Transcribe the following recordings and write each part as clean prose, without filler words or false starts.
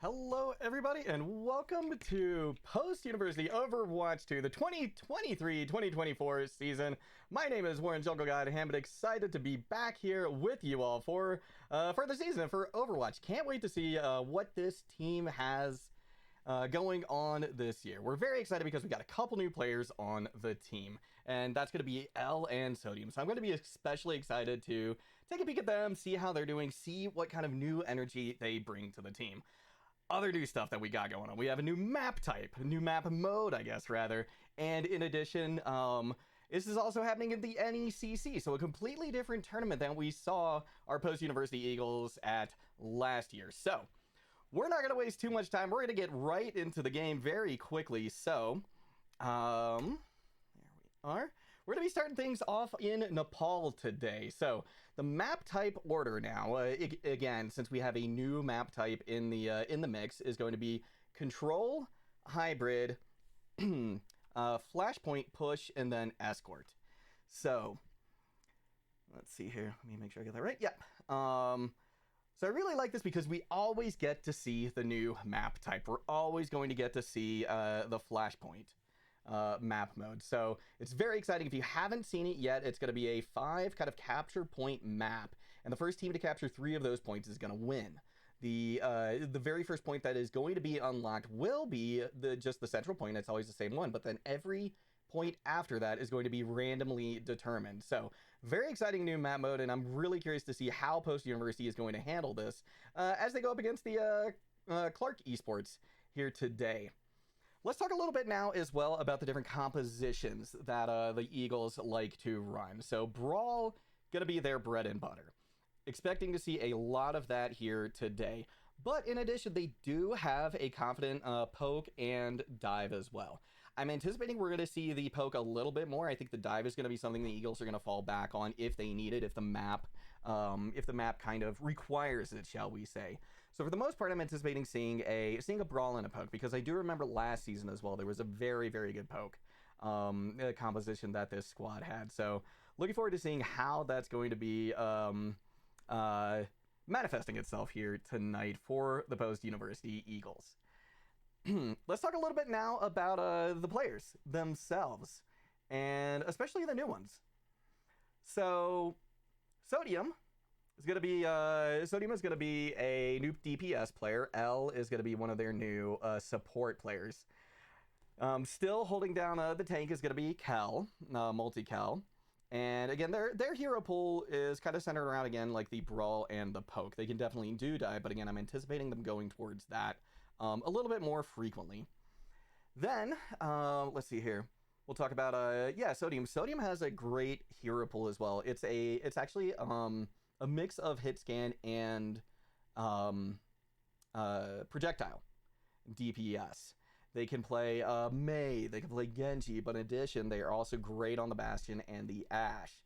Hello everybody and welcome to Post-University Overwatch 2, the 2023-2024 season. My name is Warren JuggleGod, and I'm excited to be back here with you all for the season, for Overwatch. Can't wait to see what this team has going on this year. We're very excited because we got a couple new players on the team, and that's going to be L and Sodium. So I'm going to be especially excited to take a peek at them, see how they're doing, see what kind of new energy they bring to the team. Other new stuff that we got going on. We have a new map type, a new map mode, I guess, rather. And in addition, this is also happening in the NECC, so a completely different tournament than we saw our Post-University Eagles at last year. So, we're not going to waste too much time. We're going to get right into the game very quickly. So, there we are. We're going to be starting things off in Nepal today. So, the map type order now, again, since we have a new map type in the mix, is going to be Control, Hybrid, Flashpoint, Push, and then Escort. So, let's see here. Let me make sure I get that right. Yep. So I really like this because we always get to see the new map type. We're always going to get to see the Flashpoint map mode. So it's very exciting. If you haven't seen it yet, it's going to be a 5 kind of capture point map, and the first team to capture 3 of those points is going to win. The very first point that is going to be unlocked will be just the central point. It's always the same one, but then every point after that is going to be randomly determined. So very exciting new map mode, and I'm really curious to see how Post University is going to handle this as they go up against the Clark Esports here today. Let's talk a little bit now as well about the different compositions that the Eagles like to run. So Brawl, gonna be their bread and butter. Expecting to see a lot of that here today. But in addition, they do have a confident poke and dive as well. I'm anticipating we're going to see the poke a little bit more. I think the dive is going to be something the Eagles are going to fall back on if they need it, if the map kind of requires it, shall we say. So for the most part, I'm anticipating seeing a Brawl and a poke, because I do remember last season as well, there was a very, very good poke composition that this squad had. So looking forward to seeing how that's going to be manifesting itself here tonight for the Post-University Eagles. Let's talk a little bit now about the players themselves, and especially the new ones. So Sodium is going to be a new DPS player. L is going to be one of their new support players. Still holding down the tank is going to be Kel, MultiKel. And again, their hero pool is kind of centered around, again, like the Brawl and the Poke. They can definitely do dive, but again, I'm anticipating them going towards that a little bit more frequently. Then, let's see here. We'll talk about, Sodium. Sodium has a great hero pool as well. It's actually a mix of hit scan and projectile DPS. They can play Mei, they can play Genji, but in addition, they are also great on the Bastion and the Ashe.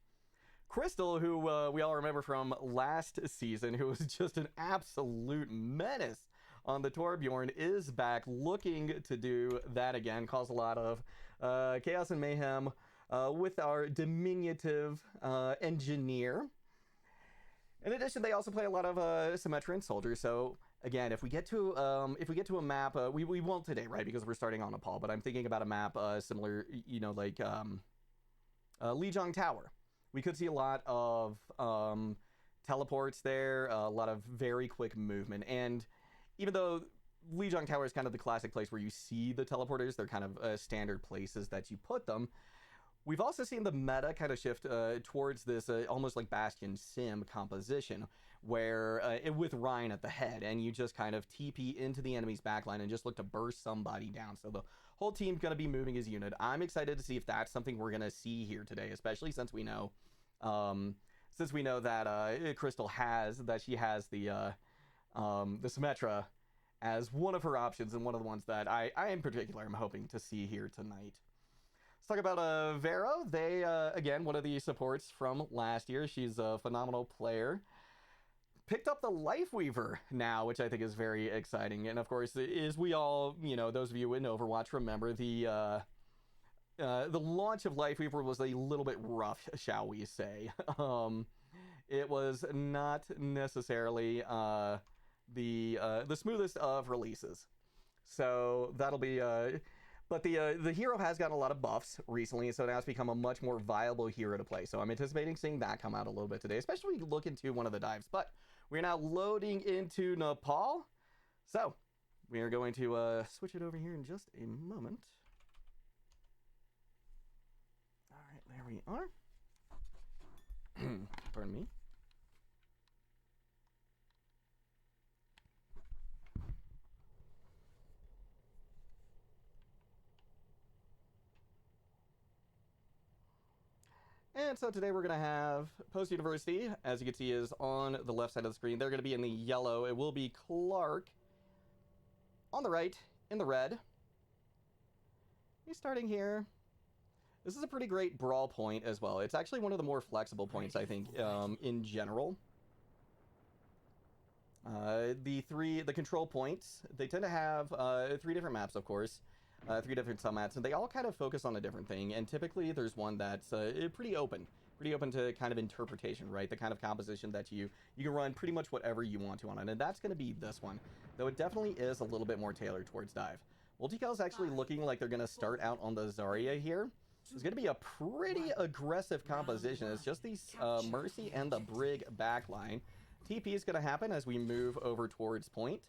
Crystal, who we all remember from last season, who was just an absolute menace on the Torbjorn, is back looking to do that again, cause a lot of chaos and mayhem with our diminutive engineer. In addition, they also play a lot of Symmetra and Soldier. So again, if we get to a map, we won't today, right? Because we're starting on Nepal. But I'm thinking about a map similar, like Lijiang Tower. We could see a lot of teleports there, a lot of very quick movement. And even though Lijiang Tower is kind of the classic place where you see the teleporters, they're kind of standard places that you put them. We've also seen the meta kind of shift towards this almost like Bastion Sim composition, where with Ryan at the head, and you just kind of TP into the enemy's backline and just look to burst somebody down. So the whole team's going to be moving as a unit. I'm excited to see if that's something we're going to see here today, especially since we know that Crystal has the Symmetra as one of her options, and one of the ones that I in particular am hoping to see here tonight. Let's talk about Vero. They, again, one of the supports from last year. She's a phenomenal player. Picked up the Lifeweaver now, which I think is very exciting. And of course, as we all, those of you in Overwatch remember, the launch of Lifeweaver was a little bit rough, shall we say. It was not necessarily the smoothest of releases. So that'll be but the hero has gotten a lot of buffs recently, so now it's become a much more viable hero to play. So I'm anticipating seeing that come out a little bit today, especially look into one of the dives. But we're now loading into Nepal, so we are going to switch it over here in just a moment. All right, there we are. Pardon me. And so today we're going to have post-university, as you can see, is on the left side of the screen. They're going to be in the yellow. It will be Clark on the right in the red. He's starting here. This is a pretty great brawl point as well. It's actually one of the more flexible points, I think, in general. The control points, they tend to have 3 different maps, of course. 3 different submaps, and they all kind of focus on a different thing, and typically there's one that's pretty open to kind of interpretation, right? The kind of composition that you can run pretty much whatever you want to on it, and that's going to be this one, though it definitely is a little bit more tailored towards dive. MultiKel is actually looking like they're going to start out on the Zarya here. It's going to be a pretty aggressive composition. It's just the Mercy and the Brig backline. TP is going to happen as we move over towards point.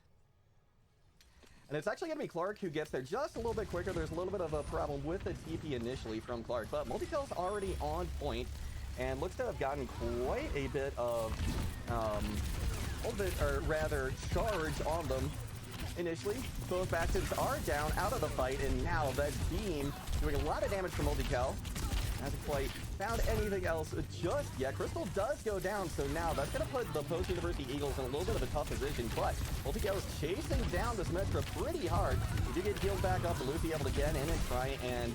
And it's actually going to be Clark who gets there just a little bit quicker. There's a little bit of a problem with the TP initially from Clark, but MultiKel's already on point and looks to have gotten quite a bit of, charge on them initially. Both bastions are down out of the fight, and now that beam doing a lot of damage for MultiKel. Hasn't quite found anything else just yet. Crystal does go down, so now that's going to put the post-university Eagles in a little bit of a tough position, but MultiKel is chasing down this Symmetra pretty hard. He did get healed back up, but Lucy able to get in and try and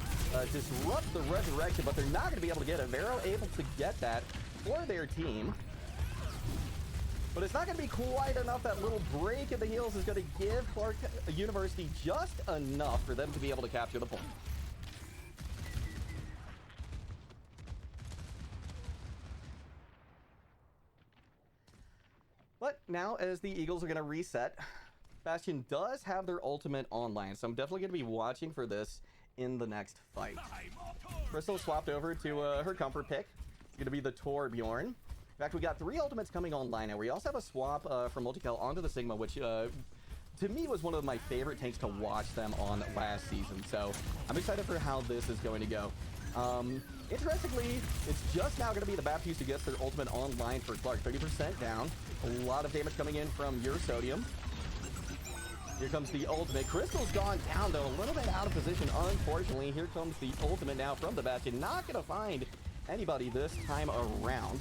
disrupt the resurrection, but they're not going to be able to get it. Vero able to get that for their team. But it's not going to be quite enough. That little break in the heals is going to give Clark University just enough for them to be able to capture the point. But now, as the Eagles are going to reset, Bastion does have their ultimate online, so I'm definitely going to be watching for this in the next fight. Crystal swapped over to her comfort pick. It's going to be the Torbjorn. In fact, we got 3 ultimates coming online now. We also have a swap from MultiKel onto the Sigma, which to me was one of my favorite tanks to watch them on last season. So I'm excited for how this is going to go. Interestingly, it's just now going to be the Baptiste who gets their ultimate online for Clark. 30% down. A lot of damage coming in from Ursodium. Here comes the ultimate. Crystal's gone down, though, a little bit out of position, unfortunately. Here comes the ultimate now from the Bastion. Not going to find anybody this time around.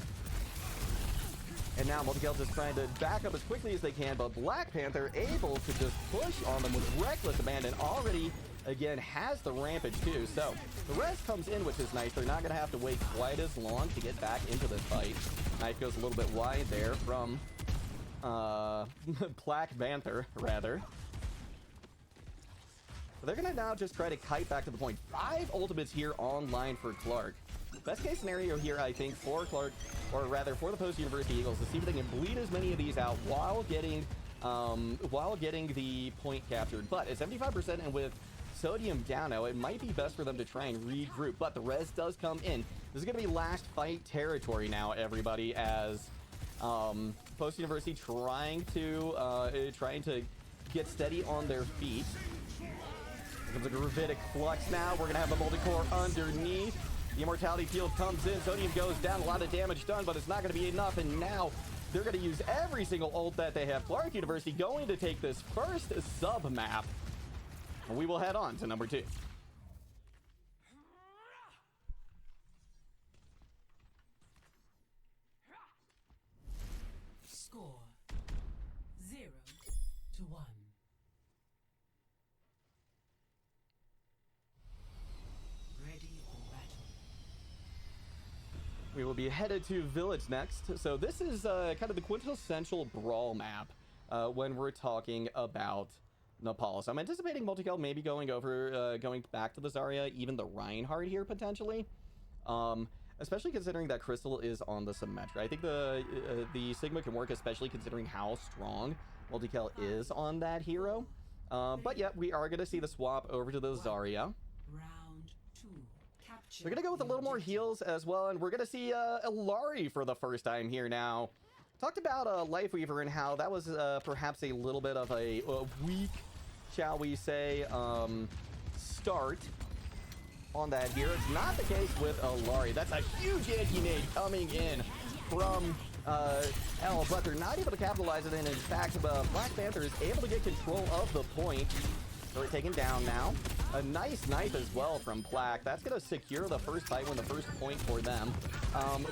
And now MultiKel just trying to back up as quickly as they can, but Black Panther able to just push on them with reckless abandon. Already, again, has the rampage too. So the rest comes in, which is nice. They're not going to have to wait quite as long to get back into this fight. Knife goes a little bit wide there from Black Panther, rather. But they're going to now just try to kite back to the point. 5 ultimates here online for Clark. Best case scenario here, I think, for Clark, or rather for the post-university Eagles, to see if they can bleed as many of these out while getting the point captured. But at 75% and with Sodium down now, it might be best for them to try and regroup. But the res does come in. This is going to be last fight territory now, everybody, as post-university trying to get steady on their feet. Here comes a gravitic flux now. We're going to have the multi-core underneath. The immortality field comes in. Sodium goes down. A lot of damage done, but it's not going to be enough. And now they're going to use every single ult that they have. Clark University going to take this first sub-map. And we will head on to number 2. Score 0-1. Ready for battle. We will be headed to Village next. So this is kind of the quintessential brawl map when we're talking about Nepal. So I'm anticipating MultiKel maybe going back to the Zarya, even the Reinhardt here potentially. Especially considering that Crystal is on the Symmetra. I think the Sigma can work, especially considering how strong MultiKel is on that hero. But yeah, we are going to see the swap over to the Zarya. Round 2. Capture. We're going to go with a little more heals as well, and we're going to see Illari for the first time here now. Talked about Lifeweaver and how that was perhaps a little bit of a weak, shall we say, start on that here. It's not the case with Illari. That's a huge anti-nade coming in from L, but they're not able to capitalize it, and in fact, Black Panther is able to get control of the point. So we're taken down now. A nice knife as well from Plaque. That's going to secure the first fight, win the first point for them.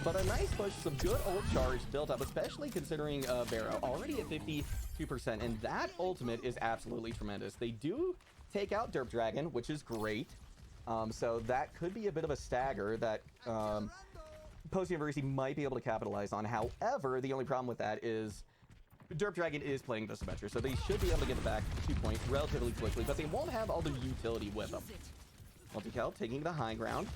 But a nice push, some good ult charge built up, especially considering Vero already at 52%, and that ultimate is absolutely tremendous. They do take out Derp Dragon, which is great. So that could be a bit of a stagger that Post University might be able to capitalize on. However, the only problem with that is Derp Dragon is playing the Symmetra, so they should be able to get it back 2 points relatively quickly, but they won't have all the utility with them. MultiKel taking the high ground,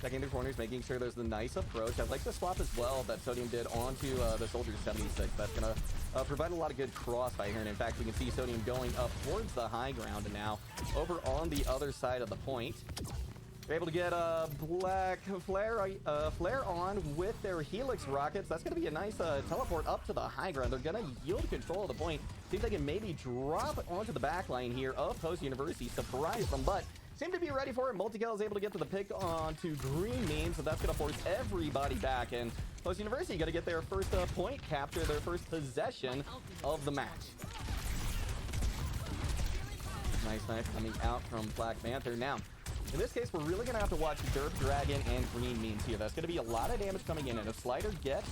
checking the corners, making sure there's the nice approach. I'd like the swap as well that Sodium did onto the Soldier 76. That's going to provide a lot of good crossfire here, and in fact, we can see Sodium going up towards the high ground and now over on the other side of the point. They're able to get Black Flare on with their Helix rockets. That's going to be a nice teleport up to the high ground. They're going to yield control of the point. See if they can maybe drop onto the back line here of Post University. Surprise them, but seem to be ready for it. MultiKel is able to get to the pick onto Green Mean, so that's going to force everybody back. And Post University going to get their first point capture, their first possession of the match. Nice knife coming out from Black Panther. Now, in this case, we're really going to have to watch Derp Dragon and Green Means here. That's going to be a lot of damage coming in, and if Slider gets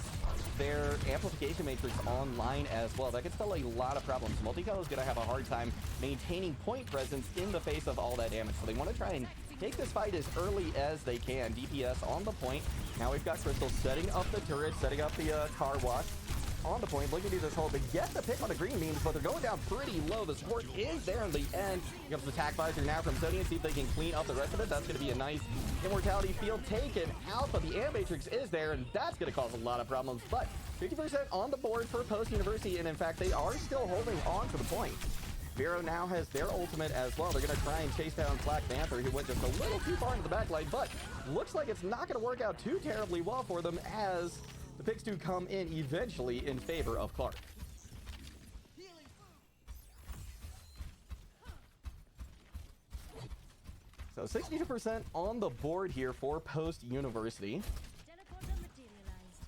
their amplification matrix online as well, that could spell a lot of problems. MultiKel is going to have a hard time maintaining point presence in the face of all that damage, so they want to try and take this fight as early as they can. DPS on the point. Now we've got Crystal setting up the turret, setting up the car wash on the point, looking to do this hold, but get the pick on the Green Means, but they're going down pretty low. The support is there in the end. Here comes the attack visor now from Sodium, see if they can clean up the rest of it. That's going to be a nice immortality field taken out, but the air matrix is there, and that's going to cause a lot of problems. But 50% on the board for Post University, and in fact, they are still holding on to the point. Vero now has their ultimate as well. They're going to try and chase down Black Panther, who went just a little too far into the backline, but looks like it's not going to work out too terribly well for them as the picks do come in eventually in favor of Clark. So 62% on the board here for Post University.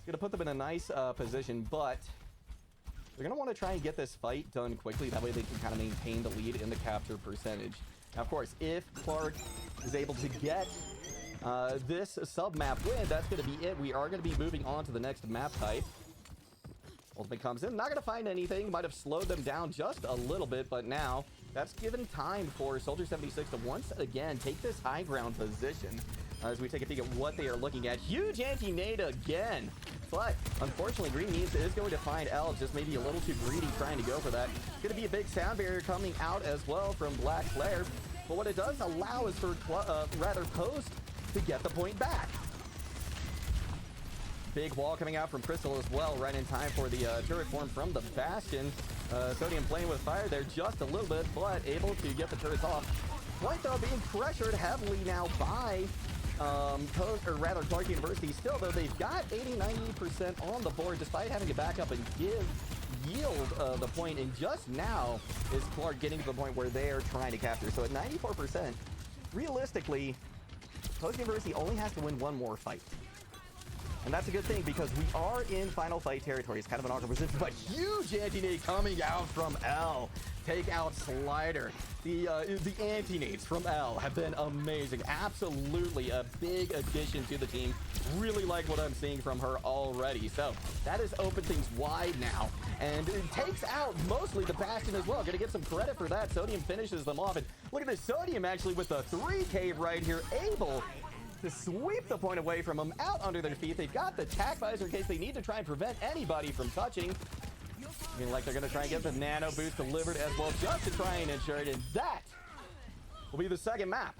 Going to put them in a nice position, but they're going to want to try and get this fight done quickly. That way they can kind of maintain the lead in the capture percentage. Now, of course, if Clark is able to get this sub-map win, that's going to be it. We are going to be moving on to the next map type. Ultimate comes in, not going to find anything. Might have slowed them down just a little bit, but now that's given time for Soldier 76 to once again take this high ground position. As we take a peek at what they are looking at. Huge anti-nade again. But unfortunately, Green Means is going to find L, just maybe a little too greedy trying to go for that. Going to be a big sound barrier coming out as well from Black Flare. But what it does allow is for Post to get the point back. Big wall coming out from Crystal as well, right in time for the turret form from the Bastion. Sodium playing with fire there just a little bit, but able to get the turrets off. Right though, being pressured heavily now by Clark University. Still though, they've got 80-90% on the board despite having to back up and yield the point, and just now is Clark getting to the point where they are trying to capture. So at 94%, realistically, Post University only has to win one more fight. And that's a good thing because we are in final fight territory. It's kind of an awkward position, but huge anti-nade coming out from L. Take out Slider. The anti-nades from L have been amazing. Absolutely a big addition to the team. Really like what I'm seeing from her already. So that has opened things wide now. And it takes out mostly the Bastion as well. Gonna get some credit for that. Sodium finishes them off. And look at this, Sodium actually with the 3K right here, able to sweep the point away from them out under their feet. They've got the tack visor in case they need to try and prevent anybody from touching. I mean, like they're going to try and get the nano boost delivered as well just to try and ensure it. And that will be the second map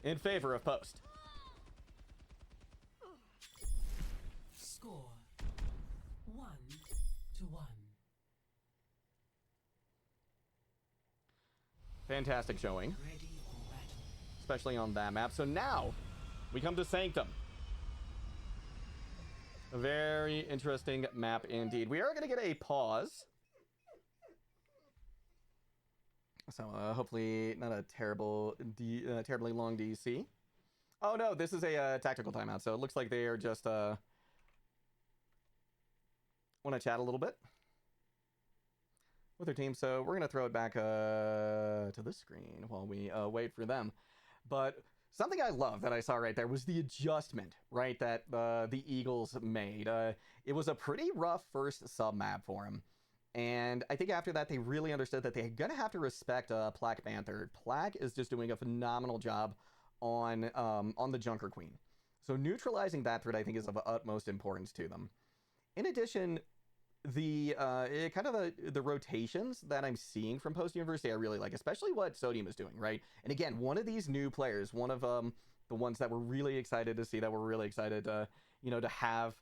in favor of Post. Score 1-1. Fantastic showing, Ready for battle. especially on that map. So now we come to Sanctum. A very interesting map indeed. We are going to get a pause. So hopefully not a terribly long DC. Oh no, this is a tactical timeout. So it looks like they are just want to chat a little bit with their team. So we're going to throw it back to this screen while we wait for them. But something I love that I saw right there was the adjustment, right, that the Eagles made. It was a pretty rough first sub-map for them. And I think after that, they really understood that they're going to have to respect Plaque Panther. Plaque is just doing a phenomenal job on the Junker Queen. So neutralizing that threat, I think, is of utmost importance to them. In addition, the rotations that I'm seeing from Post University, I really like, especially what Sodium is doing, right? And again, one of these new players, one of the ones that we're really excited to see, that we're really excited to have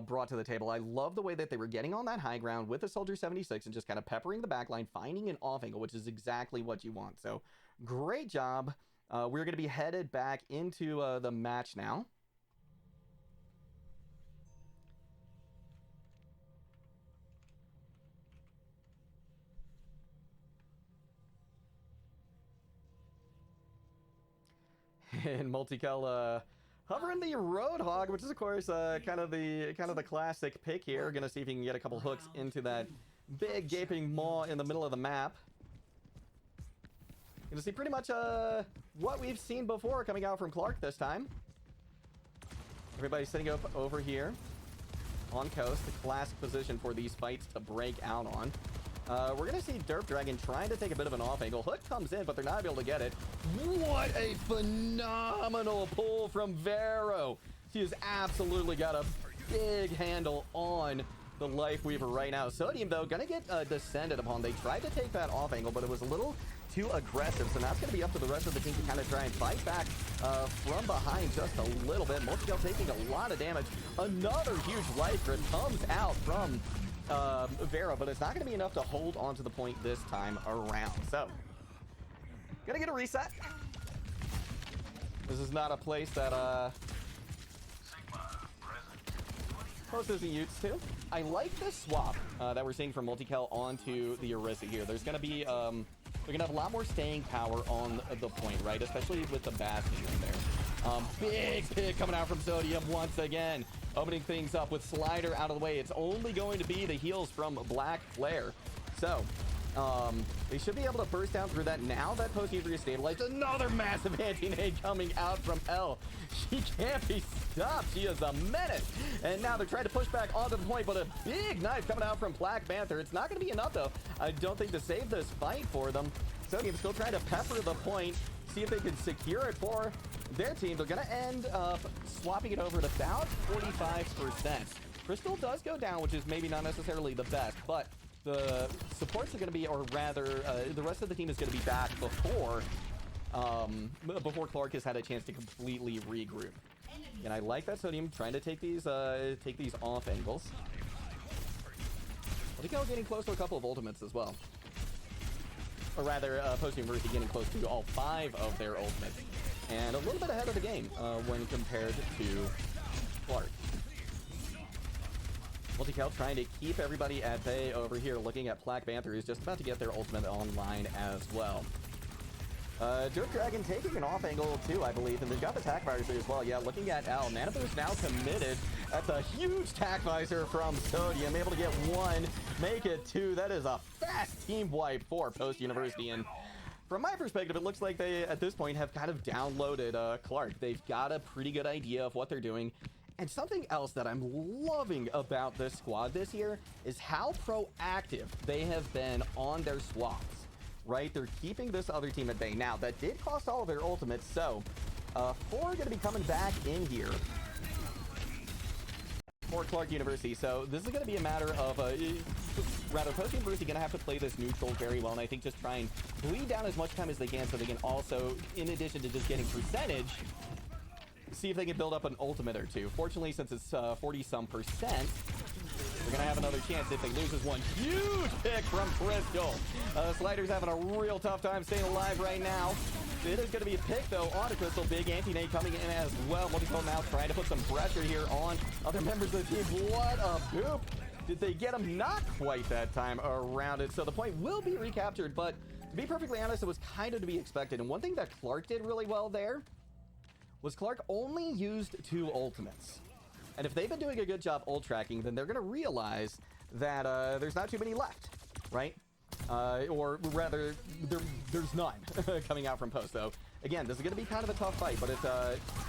brought to the table. I love the way that they were getting on that high ground with the Soldier 76 and just kind of peppering the backline, finding an off angle, which is exactly what you want. So great job. We're going to be headed back into the match now. And MultiKel hovering the Roadhog, which is of course kind of the classic pick here. Gonna see if he can get a couple hooks into that big gaping maw in the middle of the map. Gonna see pretty much what we've seen before coming out from Clark this time. Everybody's sitting up over here on coast, the classic position for these fights to break out on. We're going to see Derp Dragon trying to take a bit of an off angle. Hook comes in, but they're not able to get it. What a phenomenal pull from Vero. She has absolutely got a big handle on the Life Weaver right now. Sodium, though, going to get descended upon. They tried to take that off angle, but it was a little too aggressive. So now it's going to be up to the rest of the team to kind of try and fight back from behind just a little bit. MultiKel taking a lot of damage. Another huge life grip comes out from Vero, but it's not going to be enough to hold on to the point this time around. So, gonna get a reset. This is not a place that Post isn't used to. I like this swap that we're seeing from MultiKel onto the Orisa here. There's gonna be they're gonna have a lot more staying power on the point, right? Especially with the Bastion right there. Big pick coming out from Sodium once again. Opening things up with Slider out of the way. It's only going to be the heals from Black Flare. So, they should be able to burst down through that now that Post is stabilized. Another massive anti-nade coming out from L. She can't be stopped. She is a menace. And now they're trying to push back onto the point, but a big knife coming out from Black Panther. It's not going to be enough, though, I don't think, to save this fight for them. Sodium still trying to pepper the point, see if they can secure it for their team. They're going to end up swapping it over at about 45%. Crystal does go down, which is maybe not necessarily the best, but the supports are going to be, or rather, the rest of the team is going to be back before Clark has had a chance to completely regroup. And I like that Sodium trying to take these off angles. MultiKel getting close to a couple of ultimates as well. Or rather, Post University getting close to all 5 of their ultimates. And a little bit ahead of the game when compared to Clark. MultiKel trying to keep everybody at bay over here, looking at Black Panther, who's just about to get their ultimate online as well. Dirt Dragon taking an off angle too, I believe, and they've got the tack visor as well. Yeah, looking at L. Mana Boost now committed. That's a huge tack visor from Sodium, able to get 1, make it 2. That is a fast team wipe for Post University, and from my perspective, it looks like they, at this point, have kind of downloaded Clark. They've got a pretty good idea of what they're doing. And something else that I'm loving about this squad this year is how proactive they have been on their swaps, right? They're keeping this other team at bay. Now, that did cost all of their ultimates, so 4 are going to be coming back in here for Clark University. So this is going to be a matter of, rather, Post University going to have to play this neutral very well, and I think just try and bleed down as much time as they can so they can also, in addition to just getting percentage, see if they can build up an ultimate or two. Fortunately, since it's 40-some%, They're going to have another chance if they lose this one. Huge pick from Crystal. Slider's having a real tough time staying alive right now. It is going to be a pick, though, on a Crystal. Big anti-nade coming in as well. MultiKel now trying to put some pressure here on other members of the team. What a boop. Did they get him? Not quite that time around it. So the point will be recaptured, but to be perfectly honest, it was kind of to be expected. And one thing that Clark did really well there was Clark only used 2 ultimates. And if they've been doing a good job ult tracking, then they're going to realize that there's not too many left, right? Or rather, there's none coming out from post. So again, this is going to be kind of a tough fight, but it's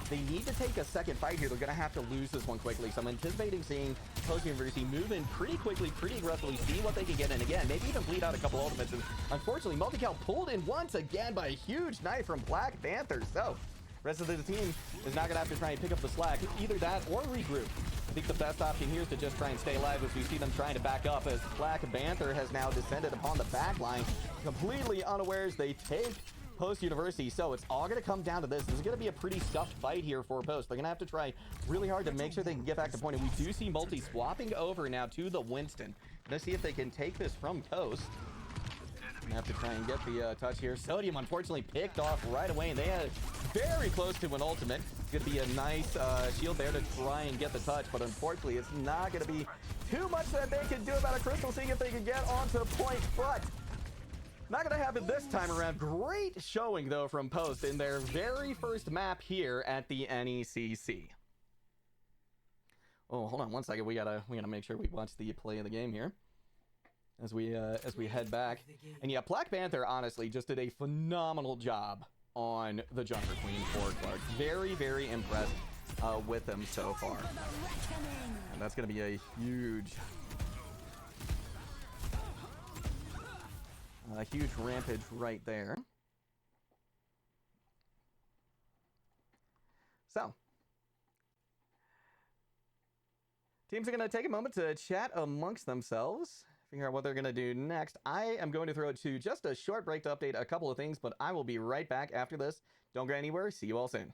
they need to take a second fight here. They're going to have to lose this one quickly. So I'm anticipating seeing Post University move in pretty quickly, pretty aggressively, see what they can get in again. Maybe even bleed out a couple ultimates. And unfortunately, MultiKel pulled in once again by a huge knife from Black Panther. So rest of the team is not going to have to try and pick up the slack. Either that or regroup. I think the best option here is to just try and stay alive as we see them trying to back up as Black Panther has now descended upon the back line. Completely unawares, they take Post University. So it's all going to come down to this. This is going to be a pretty stuffed fight here for Post. They're going to have to try really hard to make sure they can get back to point. And we do see Multi swapping over now to the Winston. Let's see if they can take this from Post. Gonna have to try and get the touch here. Sodium unfortunately picked off right away, and they had very close to an ultimate. It's gonna be a nice shield there to try and get the touch, but unfortunately it's not gonna be too much that they can do about a Crystal, seeing if they can get onto point, but not gonna happen this time around. Great showing though from Post in their very first map here at the NECC. Oh, hold on one second. We gotta make sure we watch the play of the game here as we head back. And yeah, Black Panther honestly just did a phenomenal job on the Junker Queen for Clark. Very, very impressed with him so far. And that's going to be a huge rampage right there. So teams are going to take a moment to chat amongst themselves, figure out what they're going to do next. I am going to throw it to just a short break to update a couple of things, but I will be right back after this. Don't go anywhere. See you all soon.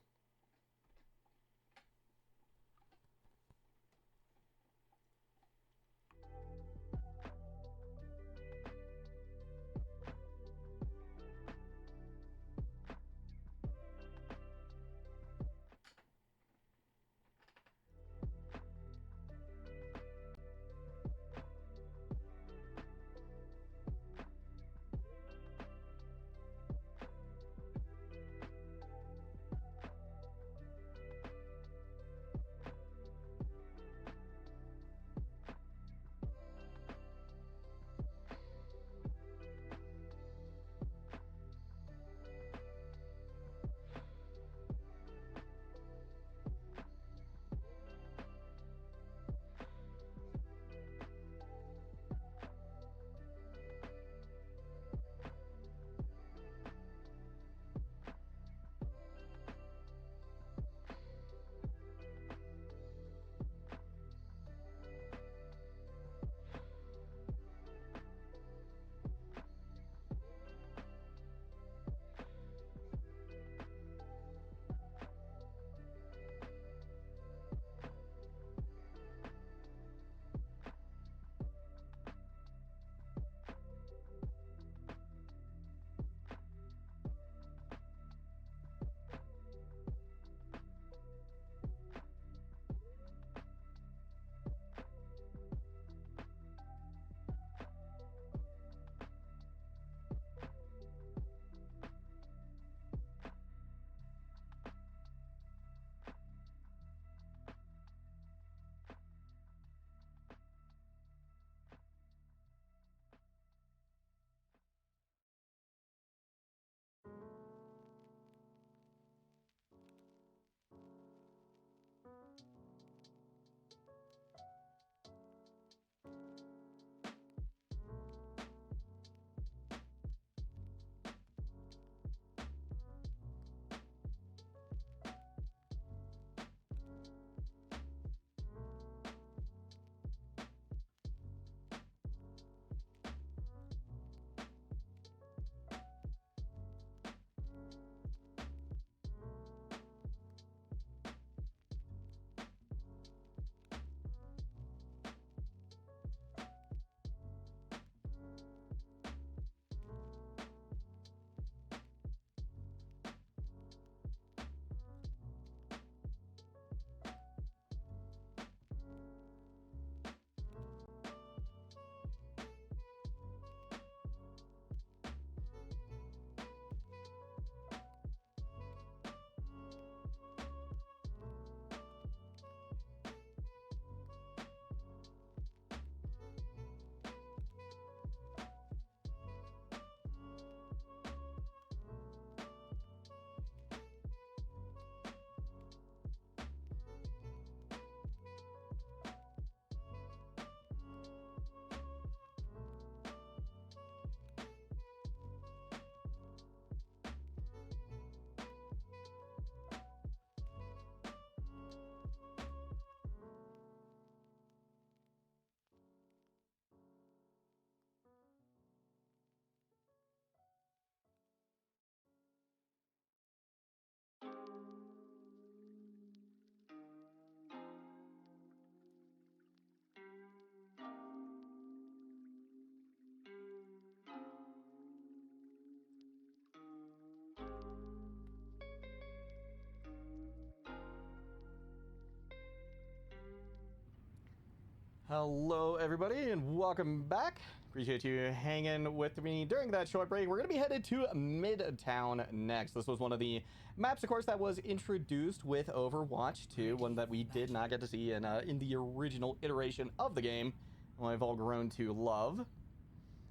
Hello, everybody, and welcome back. Appreciate you hanging with me during that short break. We're going to be headed to Midtown next. This was one of the maps, of course, that was introduced with Overwatch 2, one that we did not get to see in the original iteration of the game, one I've all grown to love.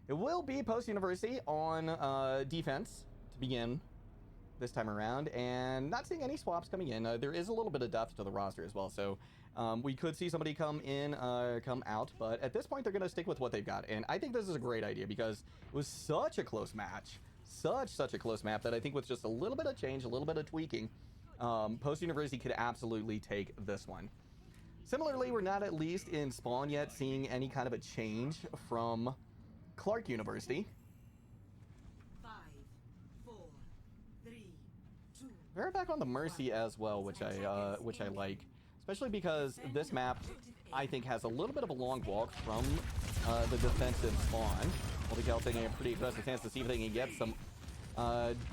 It will be post-university on defense to begin this time around, and not seeing any swaps coming in. There is a little bit of depth to the roster as well, so we could see somebody come in, come out, but at this point they're going to stick with what they've got, and I think this is a great idea because it was such a close match, such a close map that I think with just a little bit of change, a little bit of tweaking, post-university could absolutely take this one. Similarly, we're not at least in spawn yet seeing any kind of a change from Clark University. 5, 4, 3, 2. They're back on the Mercy as well, which I like, especially because this map I think has a little bit of a long walk from the defensive spawn. MultiKel taking a pretty aggressive stance to see if they can get some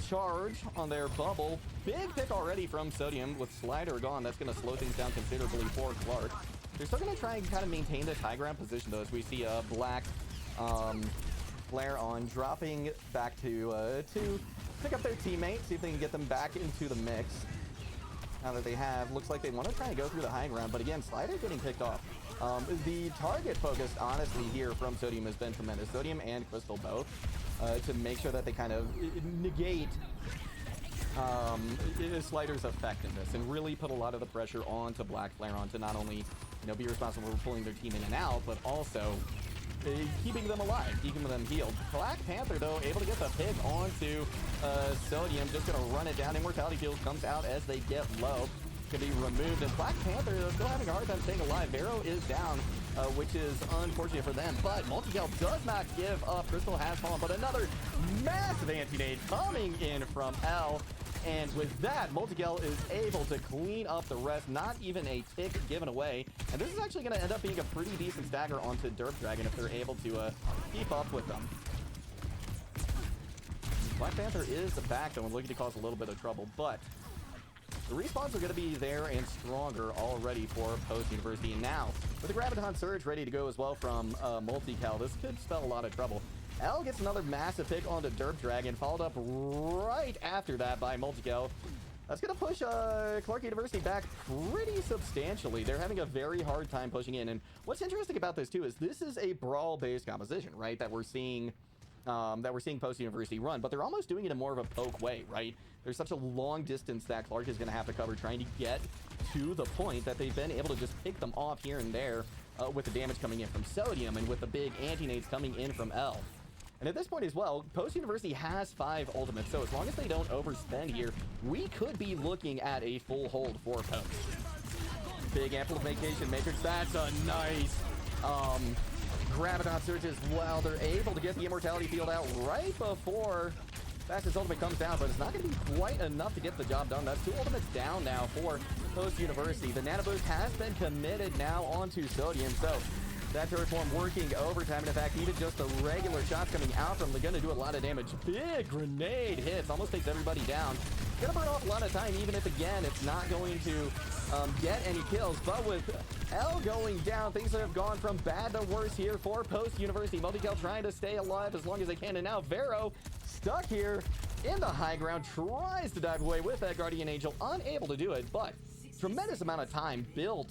charge on their bubble. Big pick already from Sodium with Slider gone. That's going to slow things down considerably for Clark. They're still going to try and kind of maintain this high ground position though, as we see a Black flare on, dropping back to pick up their teammate, see if they can get them back into the mix. Now that they have, looks like they want to try and go through the high ground, but again, Slider getting picked off. The target focus, honestly, here from Sodium has been tremendous. Sodium and Crystal both, to make sure that they kind of negate Slider's effectiveness and really put a lot of the pressure onto Black Flare on to not only, be responsible for pulling their team in and out, but also keeping them alive, keeping them healed. Black Panther, though, able to get the pick onto Sodium, just going to run it down. Immortality Field comes out as they get low. Can be removed, and Black Panther is still having a hard time staying alive. Vero is down, which is unfortunate for them, but MultiKel does not give up. Crystal has fallen, but another massive anti-nade coming in from L. And with that, MultiKel is able to clean up the rest. Not even a tick given away. And this is actually going to end up being a pretty decent stagger onto Derp Dragon if they're able to keep up with them. Black Panther is back, though, and looking to cause a little bit of trouble, but the respawns are going to be there and stronger already for post-university. And now, with the Graviton Surge ready to go as well from MultiKel, this could spell a lot of trouble. L gets another massive pick onto Derp Dragon, followed up right after that by MultiKel. That's going to push Clark University back pretty substantially. They're having a very hard time pushing in. And what's interesting about this, too, is this is a brawl-based composition, right, that we're seeing post-university run, but they're almost doing it in more of a poke way, right? There's such a long distance that Clark is going to have to cover trying to get to the point that they've been able to just pick them off here and there with the damage coming in from Sodium and with the big anti-nades coming in from L. And at this point as well, post-university has 5 ultimates, so as long as they don't overspend here, we could be looking at a full hold for post. Big amplification matrix, that's a nice Graviton Surge as well. They're able to get the Immortality Field out right before Fastest Ultimate comes down, but it's not going to be quite enough to get the job done. That's 2 ultimates down now for post-university. The Nano Boost has been committed now onto Sodium, so that turret form working overtime, and in fact, even just the regular shots coming out from them, going to do a lot of damage. Big grenade hits, almost takes everybody down. Gonna burn off a lot of time, even if, again, it's not going to get any kills. But with L going down, things have gone from bad to worse here for post-university. MultiKel trying to stay alive as long as they can, and now Vero stuck here in the high ground, tries to dive away with that Guardian Angel, unable to do it, but tremendous amount of time built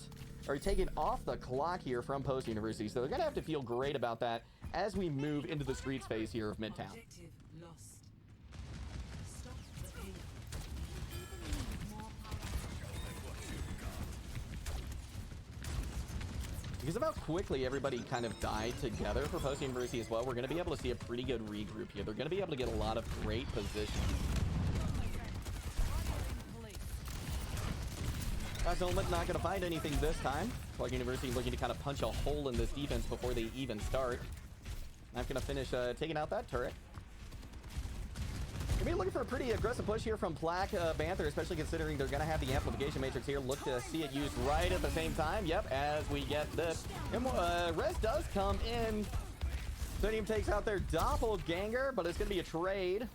or taken off the clock here from post-university, so they're going to have to feel great about that as we move into the streets phase here of Midtown. Objective lost. Stop the pain. More Because of how quickly everybody kind of died together for post-university as well, we're going to be able to see a pretty good regroup here. They're going to be able to get a lot of great positions. Fast Element not going to find anything this time. Clark University looking to kind of punch a hole in this defense before they even start. Not going to finish taking out that turret. Going to be looking for a pretty aggressive push here from Black Panther, especially considering they're going to have the amplification matrix here. Look to see it used right at the same time. Yep, as we get this. Res does come in. Sodium takes out their doppelganger, but it's going to be a trade.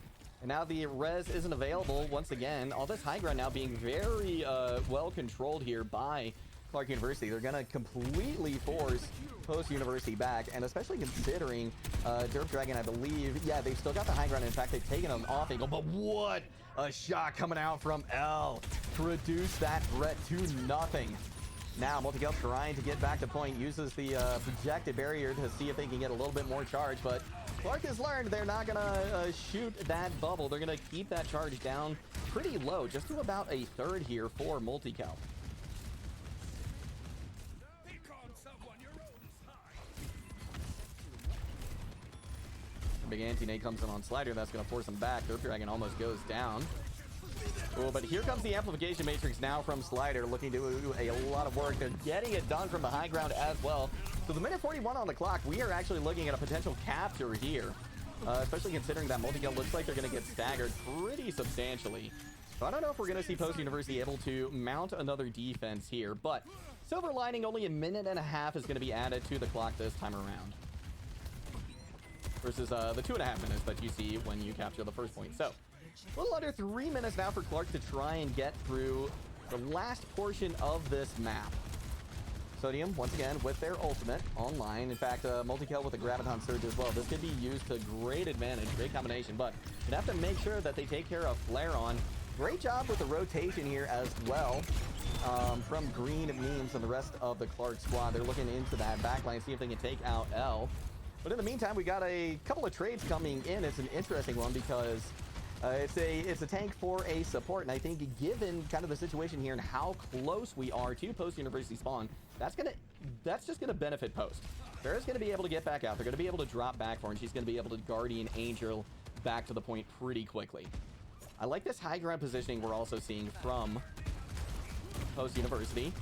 And now the res isn't available once again. All this high ground now being very well controlled here by Clark University. They're going to completely force Post University back, and especially considering Derp Dragon, I believe, yeah, they've still got the high ground. In fact, they've taken them off angle, but what a shot coming out from L to reduce that threat to nothing. Now, MultiKel trying to get back to point, uses the projected barrier to see if they can get a little bit more charge, but Clark has learned they're not going to shoot that bubble. They're going to keep that charge down pretty low, just to about a third here for MultiKel. Big anti-nade comes in on Slider. That's going to force him back. Derp Dragon almost goes down. Oh, but here comes the amplification matrix now from Slider, looking to do a lot of work. They're getting it done from the high ground as well. So the minute 41 on the clock, we are actually looking at a potential capture here, especially considering that MultiKel looks like they're going to get staggered pretty substantially. So I don't know if we're going to see Post University able to mount another defense here, but silver lining, only a minute and a half is going to be added to the clock this time around, versus the 2.5 minutes that you see when you capture the first point. So a little under 3 minutes now for Clark to try and get through the last portion of this map. Sodium, once again, with their ultimate online. In fact, MultiKel with a Graviton Surge as well. This could be used to great advantage, great combination, but you have to make sure that they take care of Flare on. Great job with the rotation here as well from Green Memes and the rest of the Clark squad. They're looking into that backline, see if they can take out L. But in the meantime, we got a couple of trades coming in. It's an interesting one because it's a tank for a support, and I think given kind of the situation here and how close we are to Post University spawn, that's just gonna benefit Post. Vera's gonna be able to get back out. They're gonna be able to drop back for her, and she's gonna be able to Guardian Angel back to the point pretty quickly. I like this high ground positioning we're also seeing from Post University.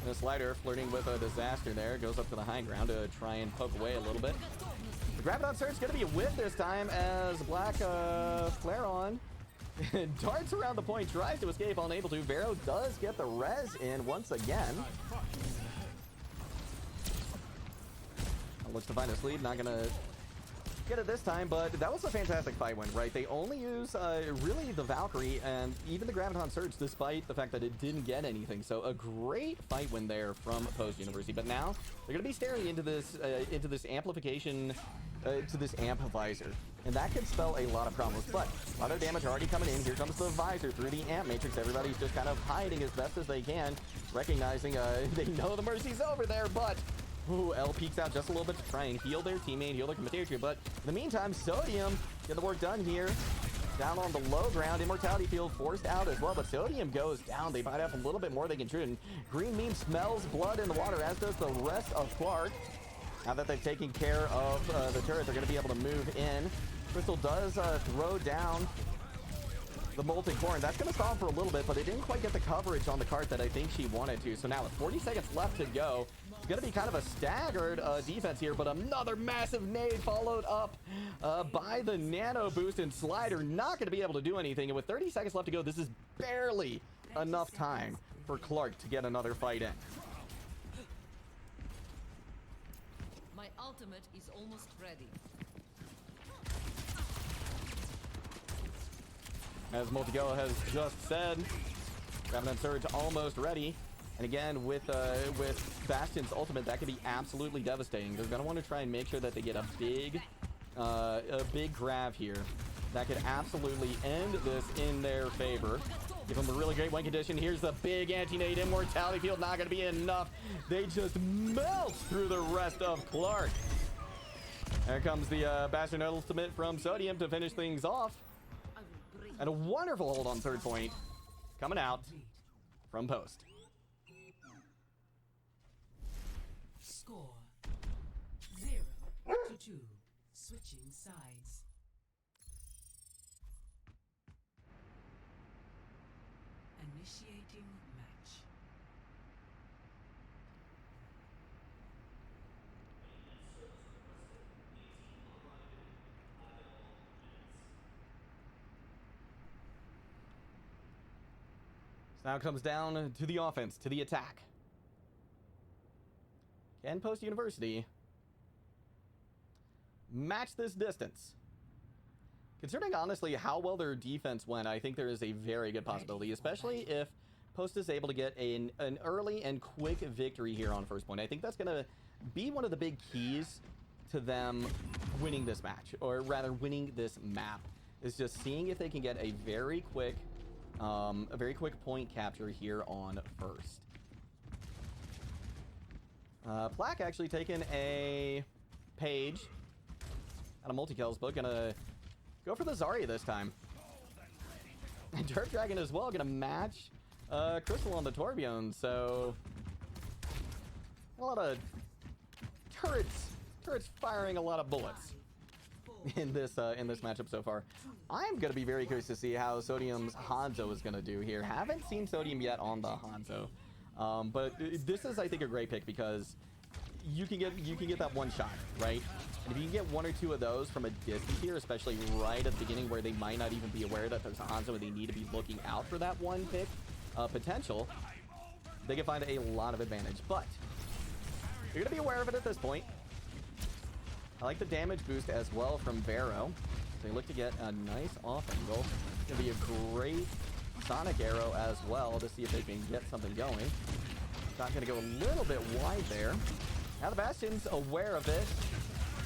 And a Slider flirting with a disaster there, goes up to the high ground to try and poke away a little bit. The Graviton Surge is going to be a whiff this time as Black Flare on darts around the point, tries to escape, unable to. Vero does get the res in once again. Looks to find a sleep, not going to get it this time, but that was a fantastic fight win, right? They only use really the Valkyrie and even the Graviton Surge, despite the fact that it didn't get anything. So a great fight win there from Post University. But now they're going to be staring into this amplification, to this amp visor, and that could spell a lot of problems. But a lot of damage already coming in. Here comes the visor through the amp matrix. Everybody's just kind of hiding as best as they can, recognizing they know the Mercy's over there, but ooh, L peeks out just a little bit to try and heal their teammate, heal their compatriot, but in the meantime, Sodium get the work done here. Down on the low ground, Immortality Field forced out as well, but Sodium goes down. They bite up a little bit more they can shoot, and Green Meme smells blood in the water, as does the rest of Clark. Now that they've taken care of the turret, they're going to be able to move in. Crystal does throw down the Molten Core, and that's going to stall for a little bit, but they didn't quite get the coverage on the cart that I think she wanted to. So now with 40 seconds left to go, it's going to be kind of a staggered defense here, but another massive nade followed up by the Nano Boost, and Slider not going to be able to do anything. And with 30 seconds left to go, this is barely enough time for Clark to get another fight in. My ultimate is almost ready. As MultiKel has just said, Graviton Surge almost ready. And again, with Bastion's ultimate, that could be absolutely devastating. They're going to want to try and make sure that they get a big grab here. That could absolutely end this in their favor. Give them a really great win condition. Here's the big anti-nade. Immortality Field not going to be enough. They just melt through the rest of Clark. There comes the Bastion ultimate from Sodium to finish things off. And a wonderful hold on third point coming out from Post. Score 0-2. Switching sides. Initiating match. So now it comes down to the offense, to the attack. Can Post University match this distance? Considering honestly how well their defense went, I think there is a very good possibility, especially if Post is able to get an early and quick victory here on first point. I think that's going to be one of the big keys to them winning this match, or rather winning this map, is just seeing if they can get a very quick point capture here on first. Plaque actually taking a page out of MultiKel's book, gonna go for the Zarya this time. And Derp Dragon as well, gonna match Crystal on the Torbjorn, so a lot of turrets firing a lot of bullets in this matchup so far. I'm gonna be very curious to see how Sodium's Hanzo is gonna do here. Haven't seen Sodium yet on the Hanzo, but this is, I think, a great pick because you can get that one shot, right? And if you can get one or two of those from a distance here, especially right at the beginning where they might not even be aware that there's a Hanzo and they need to be looking out for that one pick potential, they can find a lot of advantage. But you're gonna be aware of it at this point. I like the damage boost as well from Vero. They look to get a nice off angle. It's gonna be a great Sonic Arrow as well to see if they can get something going. Not gonna go a little bit wide there. Now the Bastion's aware of it.